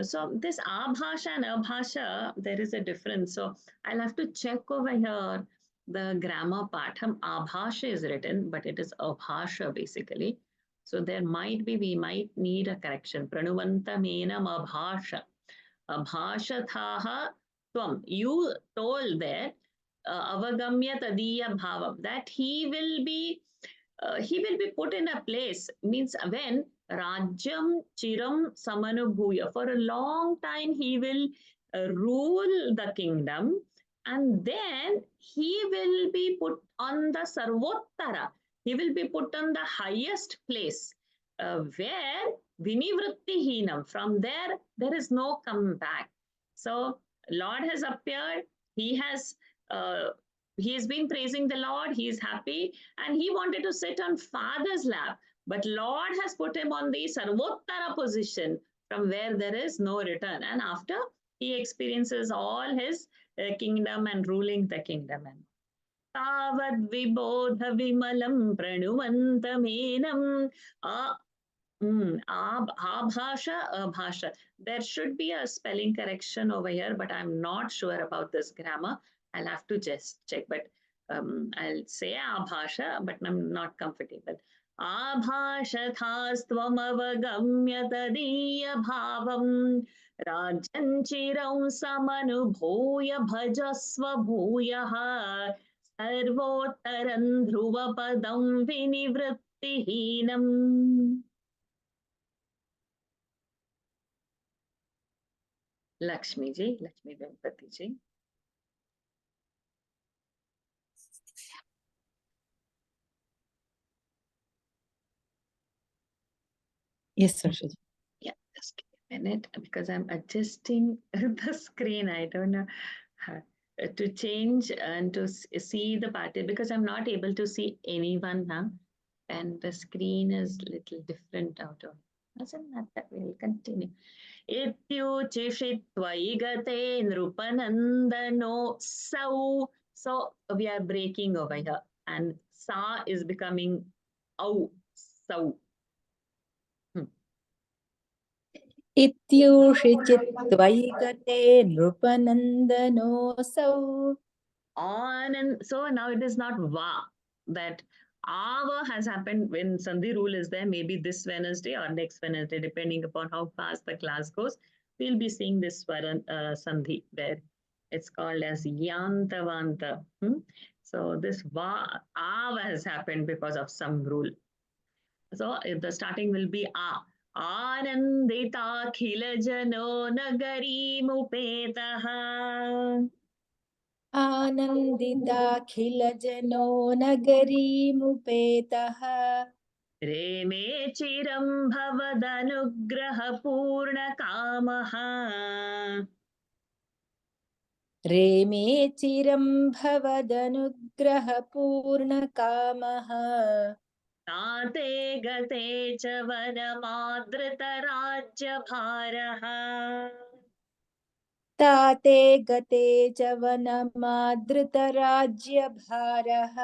So this abhasha and abhasha, there is a difference. So I'll have to check over here the grammar part. Abhasha is written, but it is abhasha basically. So there might be, we might need a correction. Pranuvanta menam abhasha. Abhashathaha tvam. You told that avagamya tadiya bhavam, that he will be put in a place, means when rajyam chiram samanubhuya, for a long time he will rule the kingdom, and then he will be put on the sarvottara, he will be put on the highest place, where vinivrittihinam, from there is no come back. So Lord has appeared, he has uh, he has been praising the Lord, he is happy, and he wanted to sit on Father's lap. But Lord has put him on the Sarvottara position, from where there is no return. And after he experiences all his kingdom and ruling the kingdom. Tavad vibodha vimalam pranuvantamenam. Abhasha, abhasha. There should be a spelling correction over here, but I'm not sure about this grammar. I'll have to just check, but I'll say abhasha, but I'm not comfortable. Abhashathastvam avagamya tadiya bhavam rajanchiram samanubhoya bhajasva bhuyaha sarvottaram dhruvapadam vinivrittihinam. Lakshmi ji, Lakshmi Venkati ji. Yes, Saraswati. Yeah, just give me a minute because I'm adjusting the screen. I don't know how to change and to see the party, because I'm not able to see anyone now, and the screen is little different out of. Doesn't matter. We'll continue. Ityuchishittvai gate nrupanandano sau. So we are breaking over here, and sa is becoming au, sau. Ityushicittvai gate nrupanandano'sau. Anand. So now it is not va, that ava has happened when Sandhi rule is there, maybe this Wednesday or next Wednesday, depending upon how fast the class goes. We'll be seeing this Sandhi, where it's called as Yantavanta. So this va, ava has happened because of some rule. So the starting will be a. Anandita khila jano nagari mupetaha. आनन्दिताखिलजनो नगरीमुपेतः रेमे चिरं भवदनुग्रहपूर्णकामः रेमे चिरं भवदनुग्रहपूर्णकामः ताते गते च वनमादृतराज्यभारः ताते गते च वनमादृतराज्यभारः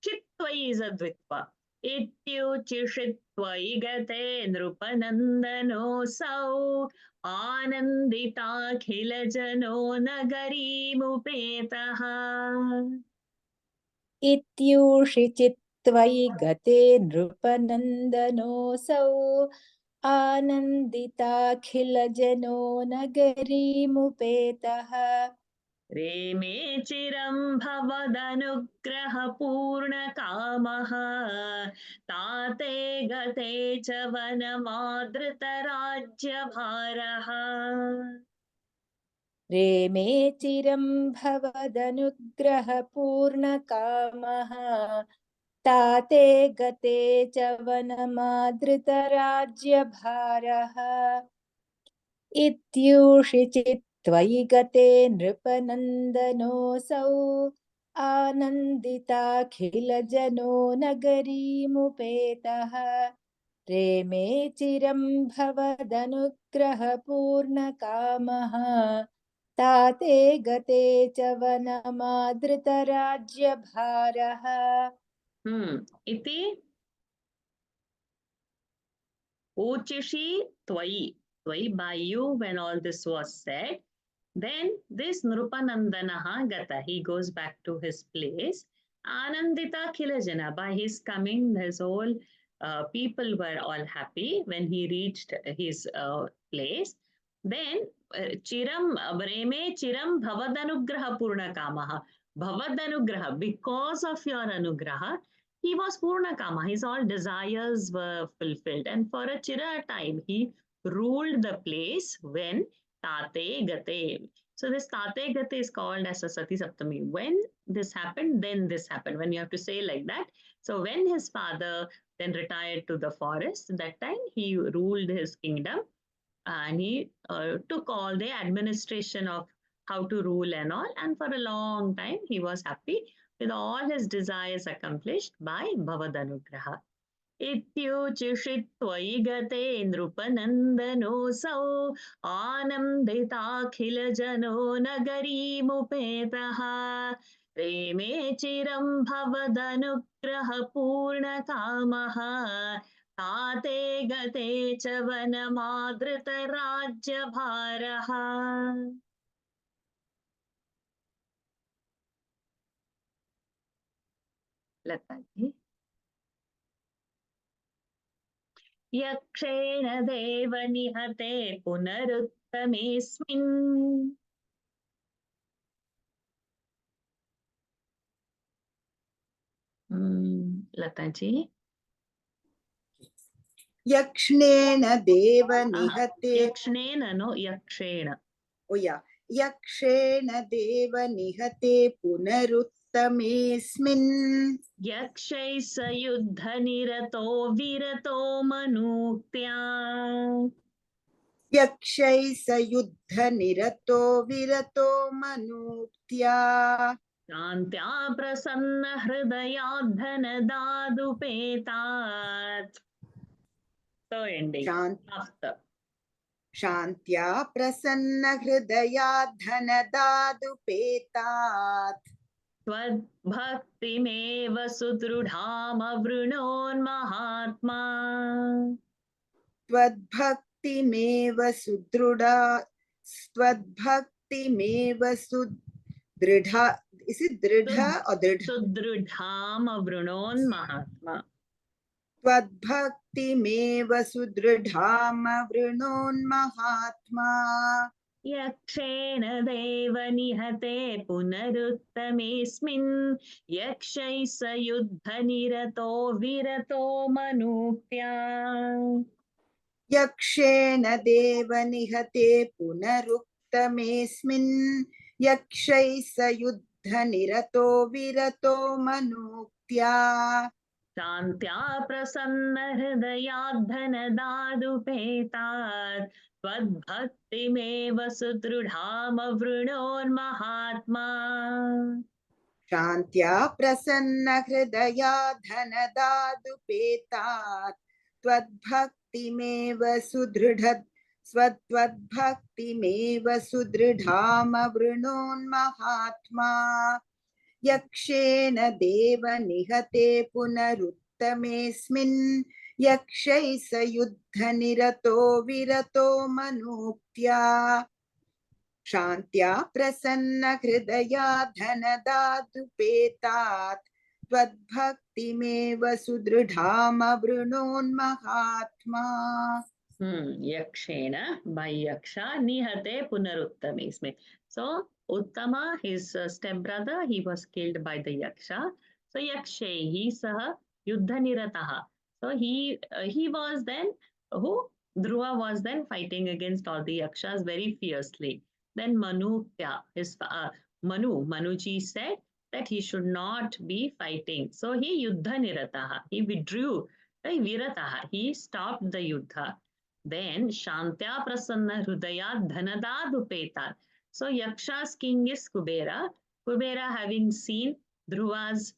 चित्त्वयि is a dvitva. Ityuchishittvai gate nrupanandano'sau ananditakhilajano nagarimupetaha. इत्यूषिचित्त्वयि गते नृपनन्दनोऽसौ आनन्दिताखिलजनो नगरीमुपेतः रेमे चिरं भवदनुग्रहपूर्णकामः ताते गते च वनमादृतराज्यभारः रेमे चिरं भवदनुग्रहपूर्णकामः ताते गते च वनमादृतराज्यभारः इत्यूषिचित्त्वयि गते नृपनन्दनोऽसौ आनन्दिताखिलजनो नगरीमुपेतः रेमे चिरं भवदनुग्रहपूर्णकामः ताते गते च वनमादृतराज्यभारः Iti Uchishi Twai. Twai, by you, when all this was said. Then this Nrupanandanaha Gata, he goes back to his place. Anandita Khilajana, by his coming, his whole people were all happy when he reached his place. Then Chiram Breme Chiram Bhavaдаnugraha Purna Kamaha. Bhavadanugraha, because of your Anugraha, he was Purna Kama. His all desires were fulfilled. And for a chira time, he ruled the place when Tate Gate. So this Tate Gate is called as a Sati Saptami. When this happened, then this happened. When you have to say like that. So when his father then retired to the forest, that time he ruled his kingdom and he took all the administration of how to rule and all. And for a long time, he was happy with all his desires accomplished by Bhavadanugraha. इत्युचिषित्वयि गते नृपनन्दनोऽसौ आनन्दिताखिलजनो नगरीमुपेतः प्रेमे चिरं भवदनुग्रहपूर्णकामः ताते गते च वनमादृतराज्यभारः. लताजी. यक्षेण देव निहते पुनरुत्तमेऽस्मिन्. Lata ji. Yakshnena deva nihate. यक्षेण नो यक्षेण. Oh yeah. Yakshena deva nihate punaruttamesmin. यक्षैः स युद्धनिरतो विरतो मनुक्त्या. Yakshai sayuddha nirato virato manuktya. शान्त्या प्रसन्न हृदयाद्धनदादुपेतात्. So ending. After. Shantya prasanna hridaya dhanadadupetat. त्वद्भक्तिमेव सुदृढामवृणोन्महात्मा. Twadbhaktimeva sudridha. Is it dridha or dridha? सुदृढामवृणोन्महात्मा. Twadbhaktimeva sudridhamavrinonmahatma. यक्षेण देव निहते पुनरुत्तमेऽस्मिन् यक्षैः स युद्धनिरतो विरतो मनुक्त्या. Yakshena deva nihate punarukttamesmin yakshai sayuddha nirato virato manuktya. शान्त्या प्रसन्न हृदयाद्धनदादुपेतात् त्वद्भक्तिमेव सुदृढामवृणोन्महात्मा. Shantya prasanna hridaya dhanadadupetat twadbhaktimeva sudridhamavrinonmahatma. Yakshena deva nihate punaruttamesmin yakshai sayuddha nirato virato manuktya. Shantya prasanna hridaya dhanadadupetat twadbhaktimeva sudridhamavrinonmahatma. Yakshena, by Yaksha, Nihate Punaruttamisme. So, Uttama, his stepbrother, he was killed by the Yaksha. So, Yakshehi Saha Yuddhanirataha. So, he was then, Dhruva was then fighting against all the Yakshas very fiercely. Then Manukya, Manuji said that he should not be fighting. So, he Yuddhanirataha, he withdrew, Virataha, he stopped the Yuddha. Then Shantya Prasanna Hrudaya Dhanadadupetat. So Yaksha's king is Kubera. Kubera, having seen Dhruva's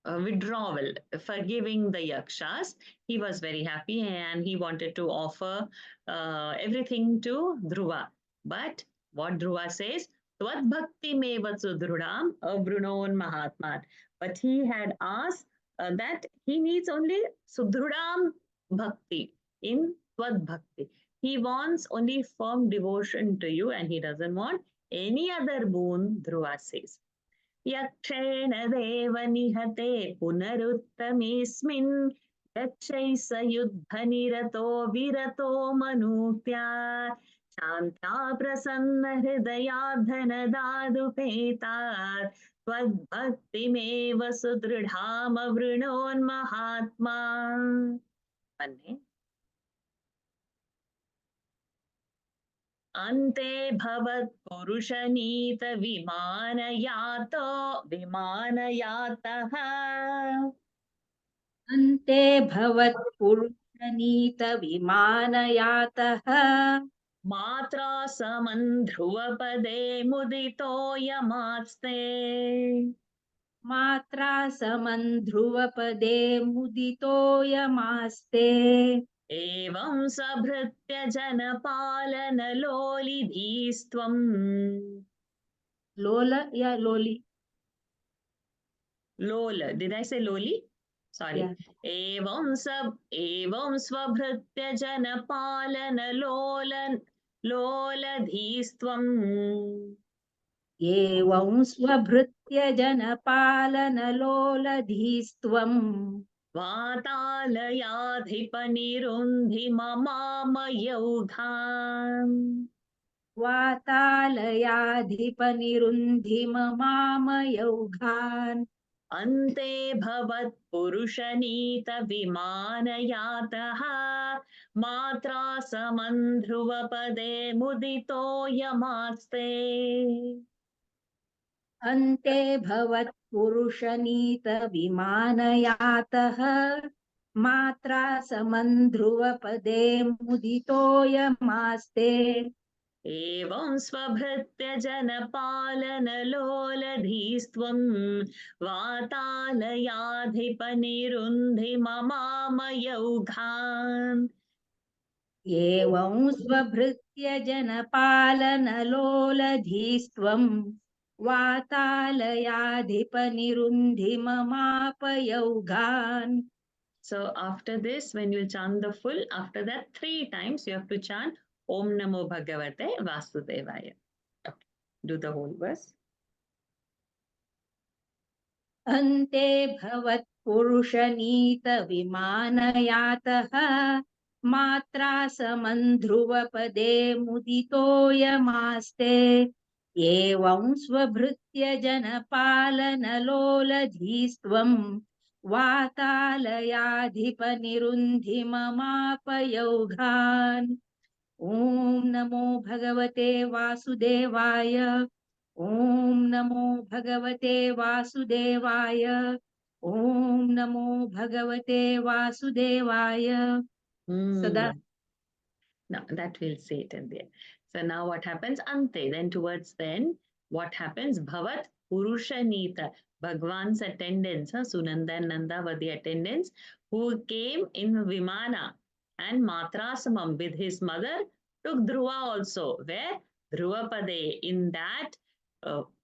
withdrawal, forgiving the Yakshas, he was very happy and he wanted to offer everything to Dhruva. But what Dhruva says, Tvad Bhakti Meva Sudhrudam Avrunon Mahatman. but he had asked that he needs only Sudhrudam Bhakti in Tvad Bhakti. He wants only firm devotion to you and he doesn't want any other boon, Dhruva says. यक्षेण देव निहते पुनरुत्तमेऽस्मिन् यक्षैः स युद्धनिरतो विरतो मनुत्या शान्ता प्रसन्नहृदयार्धनदादुपेतात् त्वद्भक्तिमेव सुदृढामवृणोन्महात्मा. मन्ये अन्ते भवत्पुरुषनीत विमानयातः अन्ते भवत्पुरुषनीत विमानयातः मात्रा समन् ध्रुवपदे मुदितो यमास्ते. मात्रा समन् ध्रुवपदे मुदितो यमास्ते. एवं सभृत्य जनपालनलोलिधीस्त्वम्. लोल या lolly? Lol. Did I say loli? Sorry. Yeah. एवं स्वभृत्य जनपालनलोलधीस्त्वम्. एवं स्वभृत्य जनपालनलोलधीस्त्वम्. वातालयाधिपनिरुन्धि ममामयौघान्. वातालयाधिपनिरुन्धि ममामयौघान्. अन्ते भवत्पुरुषनीत विमानयातः मात्रा समन् ध्रुवपदे मुदितो यमास्ते. अन्ते भवत्पुरुषनीत विमानयातः मात्रा समन् ध्रुवपदे मुदितो यमास्ते. एवं स्वभृत्य जनपालनलोलधीस्त्वम् वातालयाधिपनिरुन्धि ममामयौघान्. एवं स्वभृत्य जनपालनलोलधीस्त्वम् वातालयाधिपनिरुन्धि ममापयौघान्. So after this, when you chant the full, after that 3 times you have to chant Om Namo Bhagavate Vasudevaya. Okay. Do the whole verse. अन्ते भवत्पुरुषनीत विमानयातः मात्रा समन् ध्रुवपदे मुदितो यमास्ते. एवं स्वभृत्य जनपालनलोलधीस्त्वम् वातालयाधिपनिरुन्धि ममापयौघान्. ॐ नमो भगवते वासुदेवाय. ॐ नमो भगवते वासुदेवाय. ॐ नमो भगवते वासुदेवाय. सदा. Now that we'll say it in there. So now what happens? Ante. Then towards then, what happens? Bhavat Purushanita. Bhagwan's attendants, Sunanda and Nanda were the attendants who came in Vimana, and Matrasamam with his mother took Dhruva also. Where? Dhruvapade, in that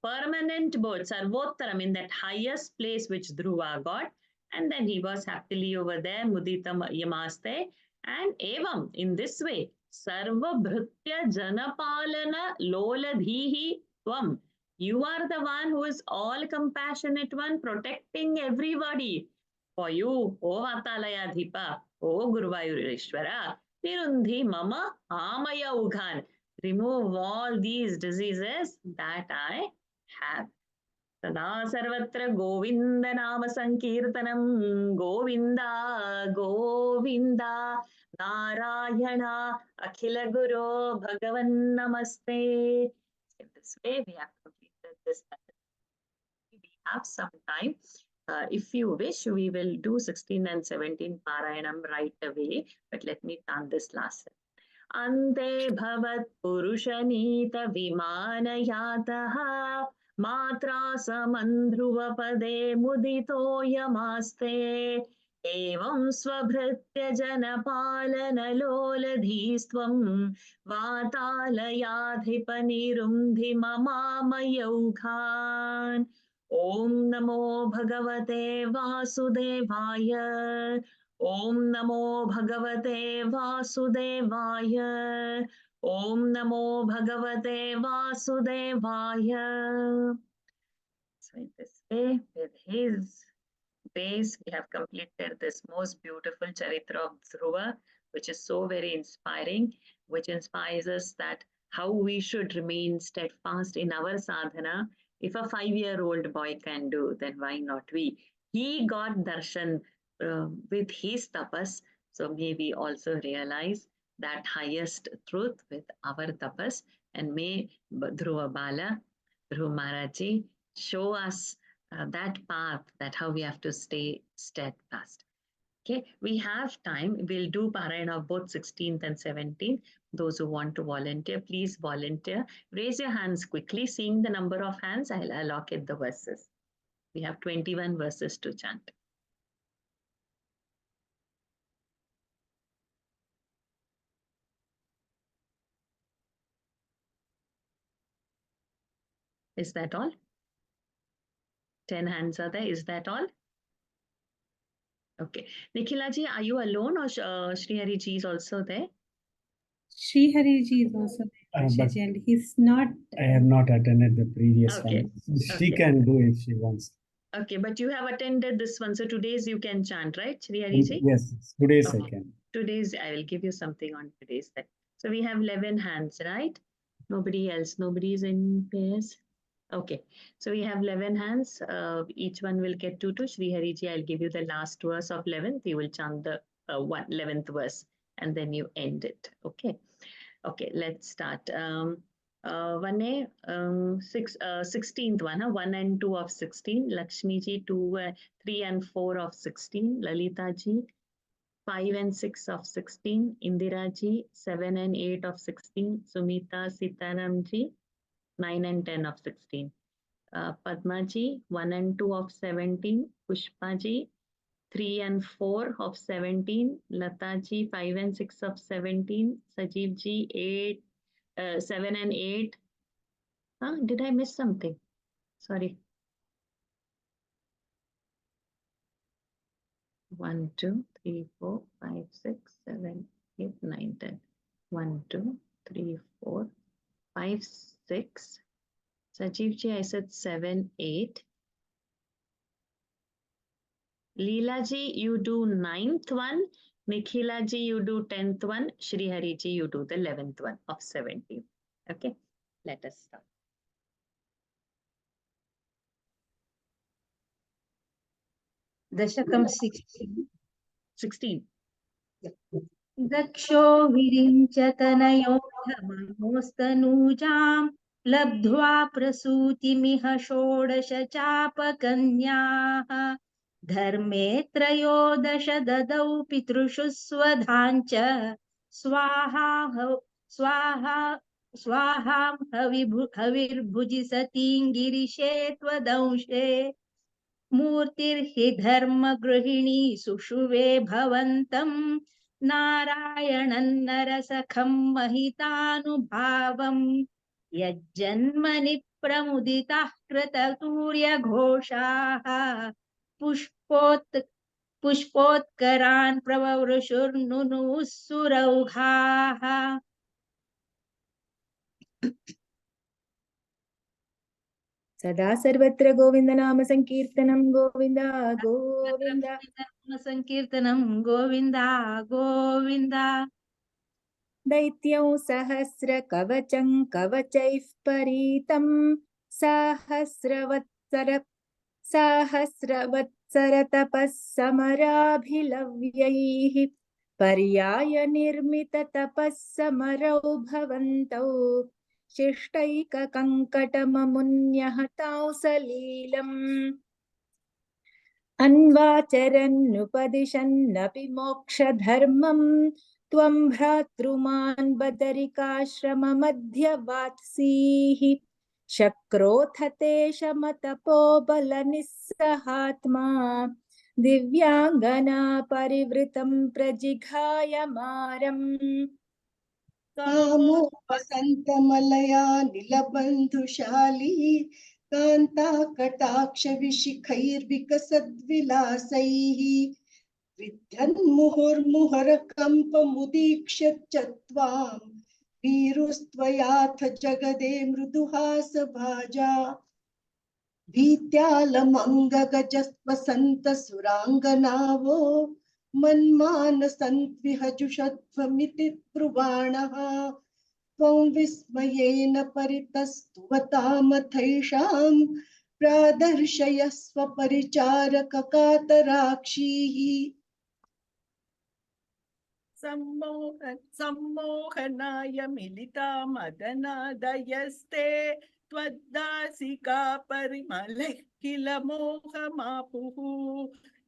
permanent boat, Sarvottaram, in that highest place which Dhruva got. And then he was happily over there, Mudita Yamaste. And evam, in this way, Sarva Bhritya Janapalana Loladhihi Tvam. You are the one who is all compassionate one, protecting everybody. For you, O Vatalaya O Guruvayurishwara, Tirundhi Mama Amaya Ughan. Remove all these diseases that I have. Sada sarvatra Govinda Nama Sankirtanam Govinda Govinda Narayana Akhila Guru Bhagavan Namaste. In this way, we have completed this. We have some time. If you wish, we will do 16 and 17 Parayanam right away. But let me chant this last. Ante bhavat purushanita vimanayataha matra samandhruvapade mudito yamaste. Evam swabhritya janapalanaloladhistvam vatalayadhipanirumdhi mamamayaughān. Om Namo Bhagavate Vasudevaya. Om Namo Bhagavate Vasudevaya. Om Namo Bhagavate Vasudevaya. So in this way, with his base, we have completed this most beautiful Charitra of Dhruva, which is so very inspiring, which inspires us that how we should remain steadfast in our sadhana. If a 5-year-old boy can do, then why not we? He got darshan with his tapas, so may we also realize that highest truth with our tapas, and may Dhruva Bala, Dhruva Maharaji, show us that path, that how we have to stay steadfast. Okay, we have time. We'll do Parayana of both 16th and 17th. Those who want to volunteer, please volunteer. Raise your hands quickly. Seeing the number of hands, I'll allocate the verses. We have 21 verses to chant. Is that all? 10 hands are there. Is that all? Okay. Nikhila ji, are you alone or Sri Hari ji is also there? Sri Hari ji is also there, but and he's not. I have not attended the previous Okay. one. She Okay. can do if she wants. Okay, but you have attended this one. So today's you can chant, right, Sri Hari ji? Yes, today's I Okay. can. Today's, I will give you something on today's then. So we have 11 hands, right? Nobody else. Nobody is in pairs. Okay. So we have 11 hands. Each one will get 2. Sri Hari ji, I'll give you the last verse of 11th. You will chant the 11th verse and then you end it. Okay. Okay, let's start. 16th one, 1 and 2 of 16. Lakshmi ji, 3 and 4 of 16. Lalita ji, 5 and 6 of 16. Indira ji, 7 and 8 of 16. Sumita Sitaram ji, 9 and 10 of 16. Padma ji, 1 and 2 of 17. Pushpa ji, 3 and 4 of 17. Lata ji, 5 and 6 of 17. Sajeev ji, 7 and 8. Did I miss something? Sorry. 1, 2, 3, 4, 5, 6, 7, 8, 9, 10. 1, 2, 3, 4, 5, 6. Sajeev ji, I said 7, 8. Leela ji, you do 9th one. Nikhila ji, you do 10th one. Shri Hari ji, you do the 11th one of 17. Okay, let us start. Dasakam 16. 16. दक्षो विरिञ्चतनयोधमनोस्तनूजां लब्ध्वा प्रसूतिमिह षोडश चापकन्याः धर्मे त्रयोदश ददौ पितृषु स्वधाञ्च स्वाहां हविर्भुजि सतीं गिरिशे त्वदंशे मूर्तिर्हि धर्मगृहिणी सुषुवे भवन्तं नारायणं नरसखं महितानुभावम् यज्जन्मनि प्रमुदिताः कृततूर्यघोषाः पुष्पोत्करान् प्रववृषुर्नुनुः सुरौघाः सदा सर्वत्र गोविंद नाम संकीर्तनं गोविंद गोविंद संकीर्तनं गोविंद गोविंद दैत्यं सहस्र कवचं कवचैः परीतं सहस्रवत्सर तपः समराभिलव्यैः पर्याय निर्मित तपः समरौ भवन्तौ शिष्टैककङ्कटममुन्यहतां सलीलम् अन्वाचरन्नुपदिशन्नपि मोक्षधर्मं त्वं भ्रातृमान् बदरिकाश्रममध्यवात्सीः शक्रोऽथ ते शमतपोबलनिस्सहात्मा दिव्याङ्गना परिवृतं प्रजिघायमारम् कामोपसन्तमलया निलबन्धुशाली कान्ताकटाक्षविशिखैर्विकसद्विलासैः विद्यन्मुहुर्मुहुरकम्पमुदीक्ष्य च त्वां वीरुस्त्वयाथ जगदे मृदुहासभाजा भीत्यालमङ्गगजस्वसन्तसुराङ्गनावो मन्मानसन्त्विहजुषध्वमिति ब्रुवाणः त्वं विस्मयेन परितस्तुवतामथैषां प्रादर्शयस्व परिचारककातराक्षीः सम्मोहनाय मिलिता मदनादयस्ते त्वद्दासिका परिमलैः किल मोहमापुः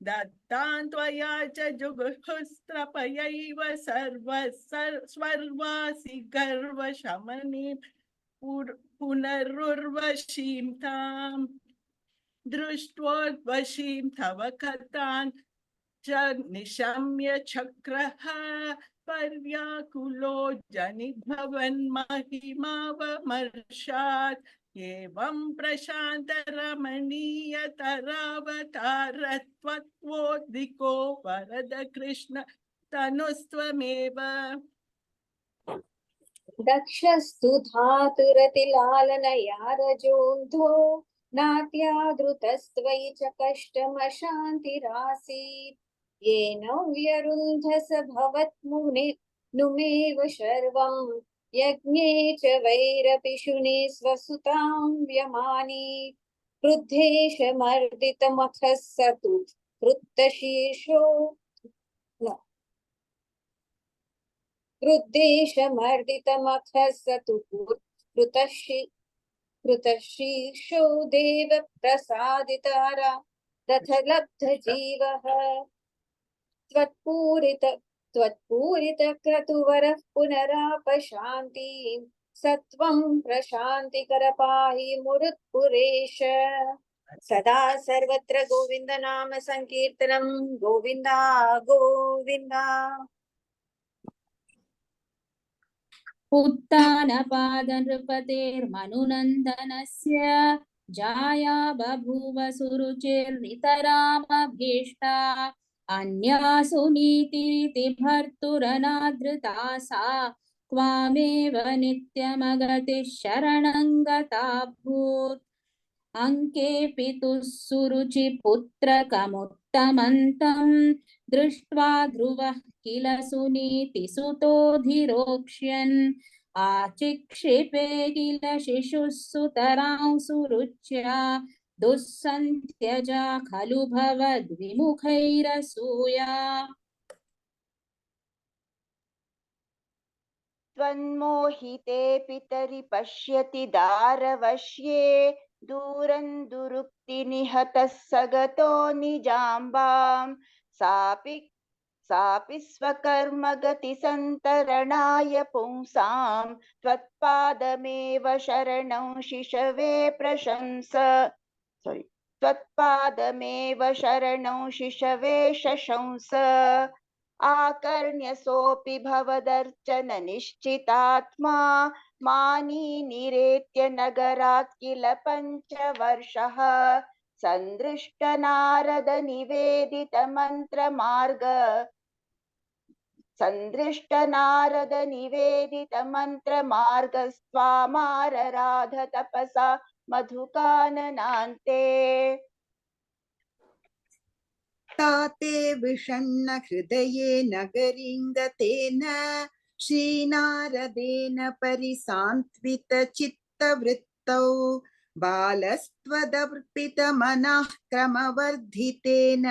दत्तान् त्वया च जुगुःस्त्रपयैव सर्वासि गर्वशमनीं पुनरुर्वशीं ताम् दृष्ट्वोर्वशीं तव कथान् च निशम्य चक्रः पर्याकुलो जनिभवन्महिमावमर्षात् एवं प्रशान्तरमणीयतरावतारत्वोद्दिको वरद कृष्ण तनुस्त्वमेव दक्षस्तु धातुरतिलालनया रजोऽन्धो नात्यादृतस्त्वयि च कष्टमशान्तिरासीत् येन व्यरुन्धस भवत्मुनिनुमेव शर्वं यज्ञे च वैरपि स्वसुतां व्यमानीत् क्रुद्धेशमर्दितमखः स तु कृत्तशीर्षो क्रुद्धेशमर्दितमखः स तु कृतशीर्षो देव प्रसादितारा रथलब्धजीवः त्वत्पूरितक्रतुवरः पुनरापशान्तिं सत्वं प्रशान्तिकर पाहि मुरुत्पुरेश सदा सर्वत्र गोविन्द नाम संकीर्तनं गोविन्द गोविन्द उत्तानपादनृपतेर्मनुनन्दनस्य जाया बभूव सुरुचिर्नितरामभीष्टा अन्यासु नीतिरिति भर्तुरनादृता सा त्वामेव नित्यमगतिः शरणं गताभूत् अंके पितुः सुरुचिपुत्रकमुत्तमन्तं दृष्ट्वा ध्रुवः किल सुनीतिसुतोऽधिरोक्ष्यन् आचिक्षिपे किल शिशुः सुतरां सुरुच्या दुःसन्त्यजा खलु भवद्विमुखैरसूया त्वन्मोहिते पितरि पश्यति दारवश्ये दूरं दुरुक्तिनिहतः सगतो निजाम्बां सापि स्वकर्मगतिसन्तरणाय पुंसां त्वत्पादमेव शरणं शिशवे प्रशंस त्वत्पादमेव शरणं शिशवे शशंस आकर्ण्यसोऽपि भवदर्चन निश्चितात्मा मानी निरेत्य नगरात् किल पञ्चवर्षः सन्दृष्ट नारद निवेदित मंत्रमार्गस्त्वामारराध तपसा मधुकाननान्ते ताते विषण्ण हृदये नगरीङ्गतेन श्रीनारदेन परिसान्त्वित चित्तवृत्तौ बालस्त्वदर्पितमनः क्रमवर्धितेन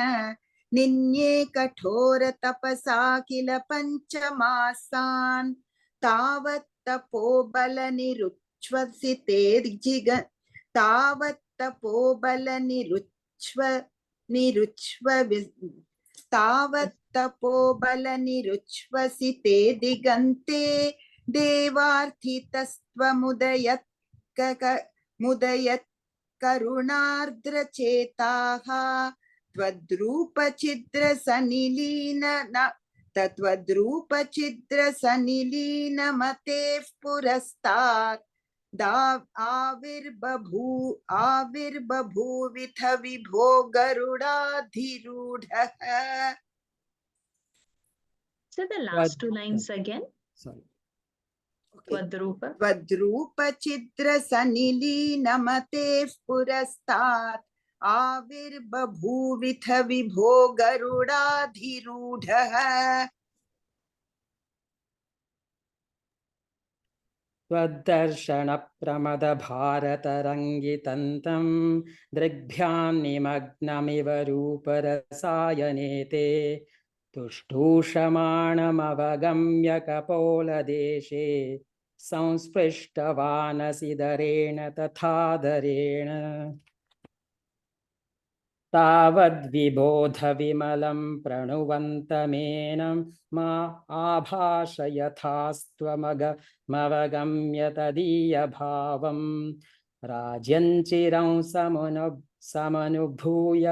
निन्ये कठोर तपसा किल पञ्चमासान् तावत् तपोबलनिरुच्छ्वसिते दिगन्ते देवार्थितस्त्वमुदयत् करुणार्द्रचेताः त्वद्रूपछिद्रसनिलीनमतेः पुरस्तात् आविर्बभूविथ विभो गरुडाधिरूढः. So the last two lines again. Sorry. Tvadrupa. Tvadrupa-chidra-sanilīnamatev purastat आविर्बभूविथ विभो गरुडाधिरूढः. त्वद्दर्शनप्रमदभारतरङ्गितन्तं दृग्भ्यां निमग्नमिव रूपरसायनेते तुष्टूषमाणमवगम्य कपोलदेशे संस्पृष्टवानसिदरेण तथादरेण तावद्विबोधविमलं प्रणुवन्तमेनं मा आभाषयथास्त्वमगमवगम्य तदीयभावं राज्यञ्चिरं समनुभूय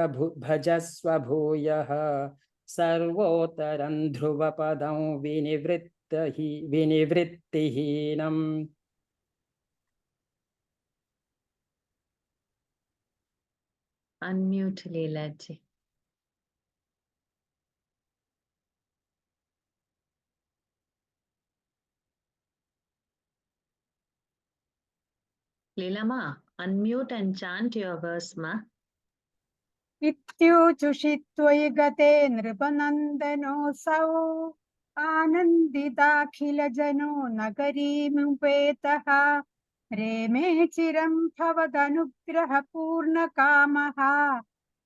भजस्व भूयः सर्वोत्तरं ध्रुवपदं विनिवृत्तिहीनम्. Unmute Leelaji. Leela ma, unmute and chant your verse ma. इत्युचुषित्वयि गते नृपनन्दनोऽसौ आनन्दिताखिलजनो नगरीमुपेतः रेमे चिरं भवदनुग्रहपूर्णकामः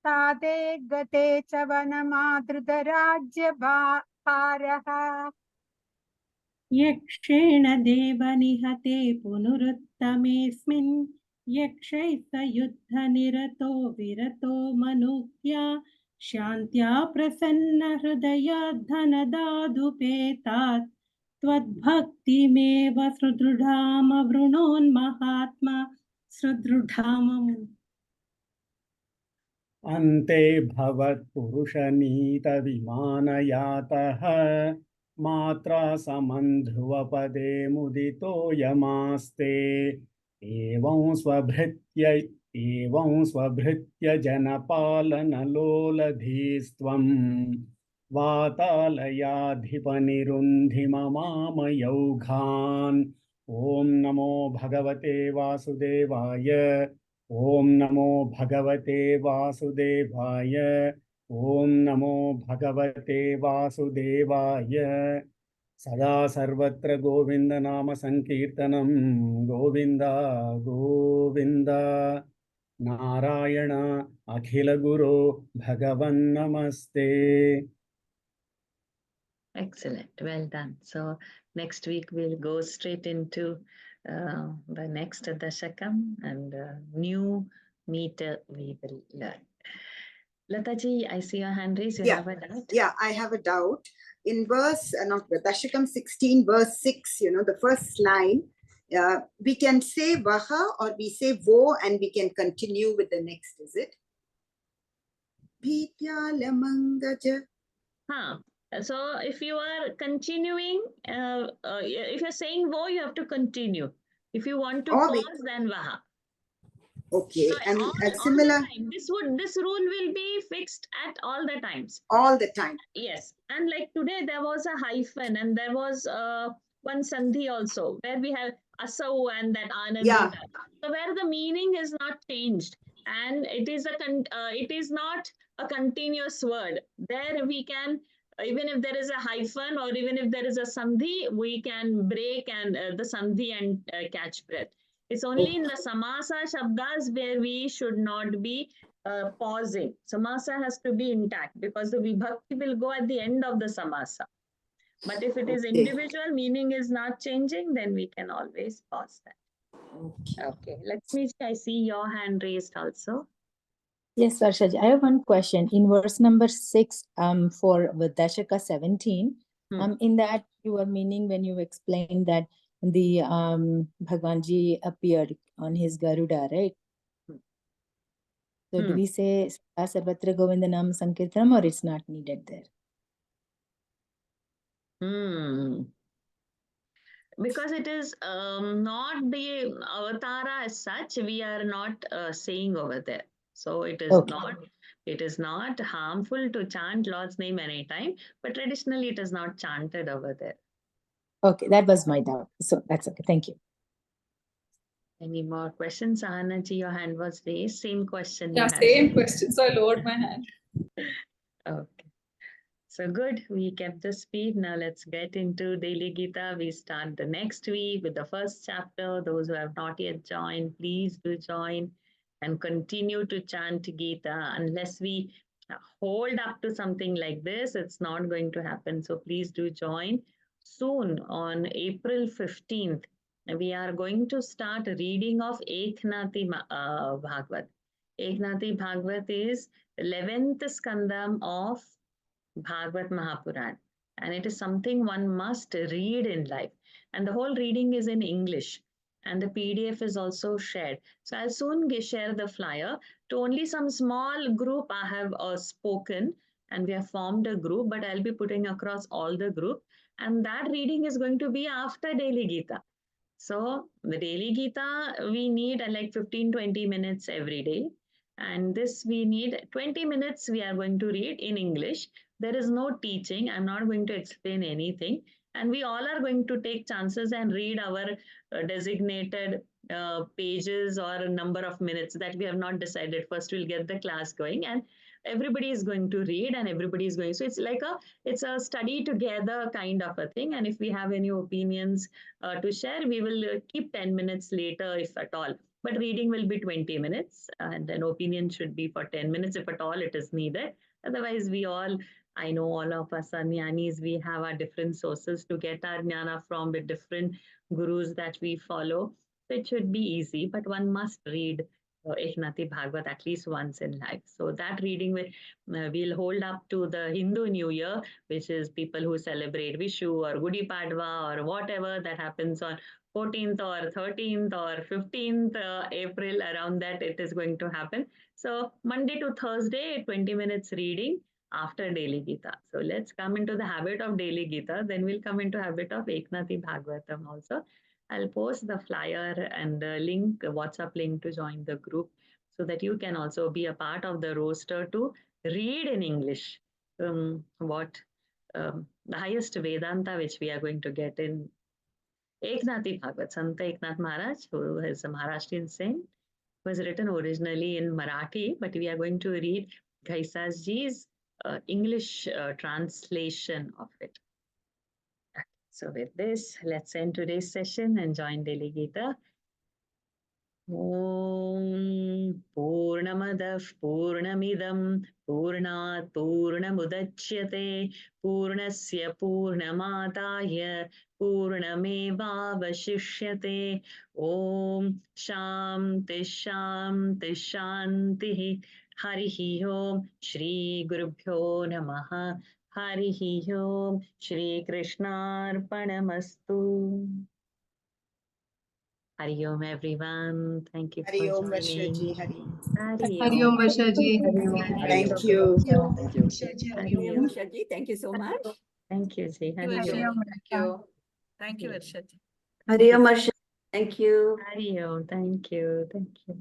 तादे गते च वनमादृतराज्यभारः यक्षेण देवनिहते पुनरुत्तमेऽस्मिन् यक्षैः स युद्धनिरतो विरतो मनुज्ञा शान्त्या प्रसन्नहृदया धनदादुपेतात् त्वद्भक्तिमेव सुदृढामवृणोन्महात्मा सुदृढामम्. अन्ते भवत्पुरुषनीतविमानयातः मात्रा समन्ध्रुवपदे मुदितो यमास्ते एवं स्वभृत्य जनपालनलोलधीस्त्वं वातालयाधिपनिरुन्धिममामयौघान्. ॐ नमो भगवते वासुदेवाय. ॐ नमो भगवते वासुदेवाय. ॐ नमो भगवते वासुदेवाय. सदा सर्वत्र गोविंद नाम संकीर्तनं गोविंद गोविंद. नारायण अखिल गुरो भगवन् नमस्ते. Excellent. Well done. So next week we'll go straight into the next Dasakam and new meter we will learn. Lataji, I see your hand raised. You have a doubt? Yeah, I have a doubt. In verse, Dashakam 16, verse 6, the first line, we can say Vaha or we say Vo and we can continue with the next, is it? Bhityaalamangaja. So if you are continuing, if you're saying Vo, you have to continue. If you want to pause, then Vaha. Okay, so and all similar. the time, this rule will be fixed at all the times. All the time. Yes, and like today there was a hyphen and there was one sandhi also where we have asau and that anandita. Yeah. So where the meaning is not changed and it is not a continuous word. There we can even if there is a hyphen or even if there is a sandhi, we can break and the sandhi and catch breath. It's only in the samasa shabdas where we should not be pausing. Samasa has to be intact because the vibhakti will go at the end of the samasa. But if it is individual, meaning is not changing, then we can always pause that. Okay. Lakshmi, I see your hand raised also. Yes, Varshaji, I have one question. In verse number 6, for Dashaka 17, in that you were meaning when you explained that the Bhagwanji appeared on his Garuda, right? So do we say Sarvatra Govinda Nam Sankirtanam or it's not needed there? because it is not the avatara as such, we are not saying over there. So it is Okay. not harmful to chant Lord's name anytime, but traditionally it is not chanted over there. Okay, that was my doubt. So that's okay. Thank you. Any more questions? Ahanaji, your hand was raised. Same question. Yeah, you had. same question. So I lowered my hand. Okay. So good, we kept the speed. Now let's get into Daily Gita. We start the next week with the first chapter. Those who have not yet joined, please do join and continue to chant Gita. Unless we hold up to something like this, it's not going to happen. So please do join. Soon on April 15th, we are going to start reading of Eknathi Bhagavad. Eknathi Bhagavad is 11th skandam of Bhagavad Mahapuran, and it is something one must read in life. And the whole reading is in English, and the PDF is also shared. So I'll soon share the flyer to only some small group. I have spoken, and we have formed a group, but I'll be putting across all the group. And that reading is going to be after Daily Gita. So the Daily Gita, we need like 15-20 minutes every day. And this we need 20 minutes we are going to read in English. There is no teaching. I'm not going to explain anything. And we all are going to take chances and read our designated pages or a number of minutes that we have not decided. First, we'll get the class going and everybody is going to read and everybody is going. So it's a study together kind of a thing. And if we have any opinions to share, we will keep 10 minutes later if at all. But reading will be 20 minutes and an opinion should be for 10 minutes if at all it is needed. Otherwise, I know all of us are jnanis, we have our different sources to get our jnana from with different gurus that we follow. So it should be easy, but one must read Eknathi Bhagavad at least once in life. So that reading we'll hold up to the Hindu New Year, which is people who celebrate Vishu or Gudi Padwa or whatever that happens on 14th or 13th or 15th April, around that it is going to happen. So Monday to Thursday, 20 minutes reading after Daily Gita. So let's come into the habit of Daily Gita. Then we'll come into habit of Eknathi Bhagavatam also. I'll post the flyer and the link, WhatsApp link to join the group so that you can also be a part of the roster to read in English the highest Vedanta which we are going to get in Eknathi Bhagavad. Santa Eknath Maharaj, who is a Maharashtrian saint, was written originally in Marathi, but we are going to read Ghaisas ji's English translation of it. So with this, let's end today's session and join Daily Gita. Om Purnamadah Purnamidam Purnat Purnamudachyate Purnasya Purnamadaya Purnamevavashishyate. Om Shanti Shanti Shanti. Harihi Om Shri Gurubhyo Namaha. Harihi Om Shri Krishnarpanamastu. Hari Om, everyone. Thank you Hari for Om joining. Varshaji, Hari Om. Hari Hari Om Varshaji. Thank you. Thank you. Hari Om. Varshaji, thank you so much. Thank you, Ji. Hari Thank Om. you. Thank you, Varshaji. Hari Om Varshaji. Thank you. Hari Om. Thank you. Thank you.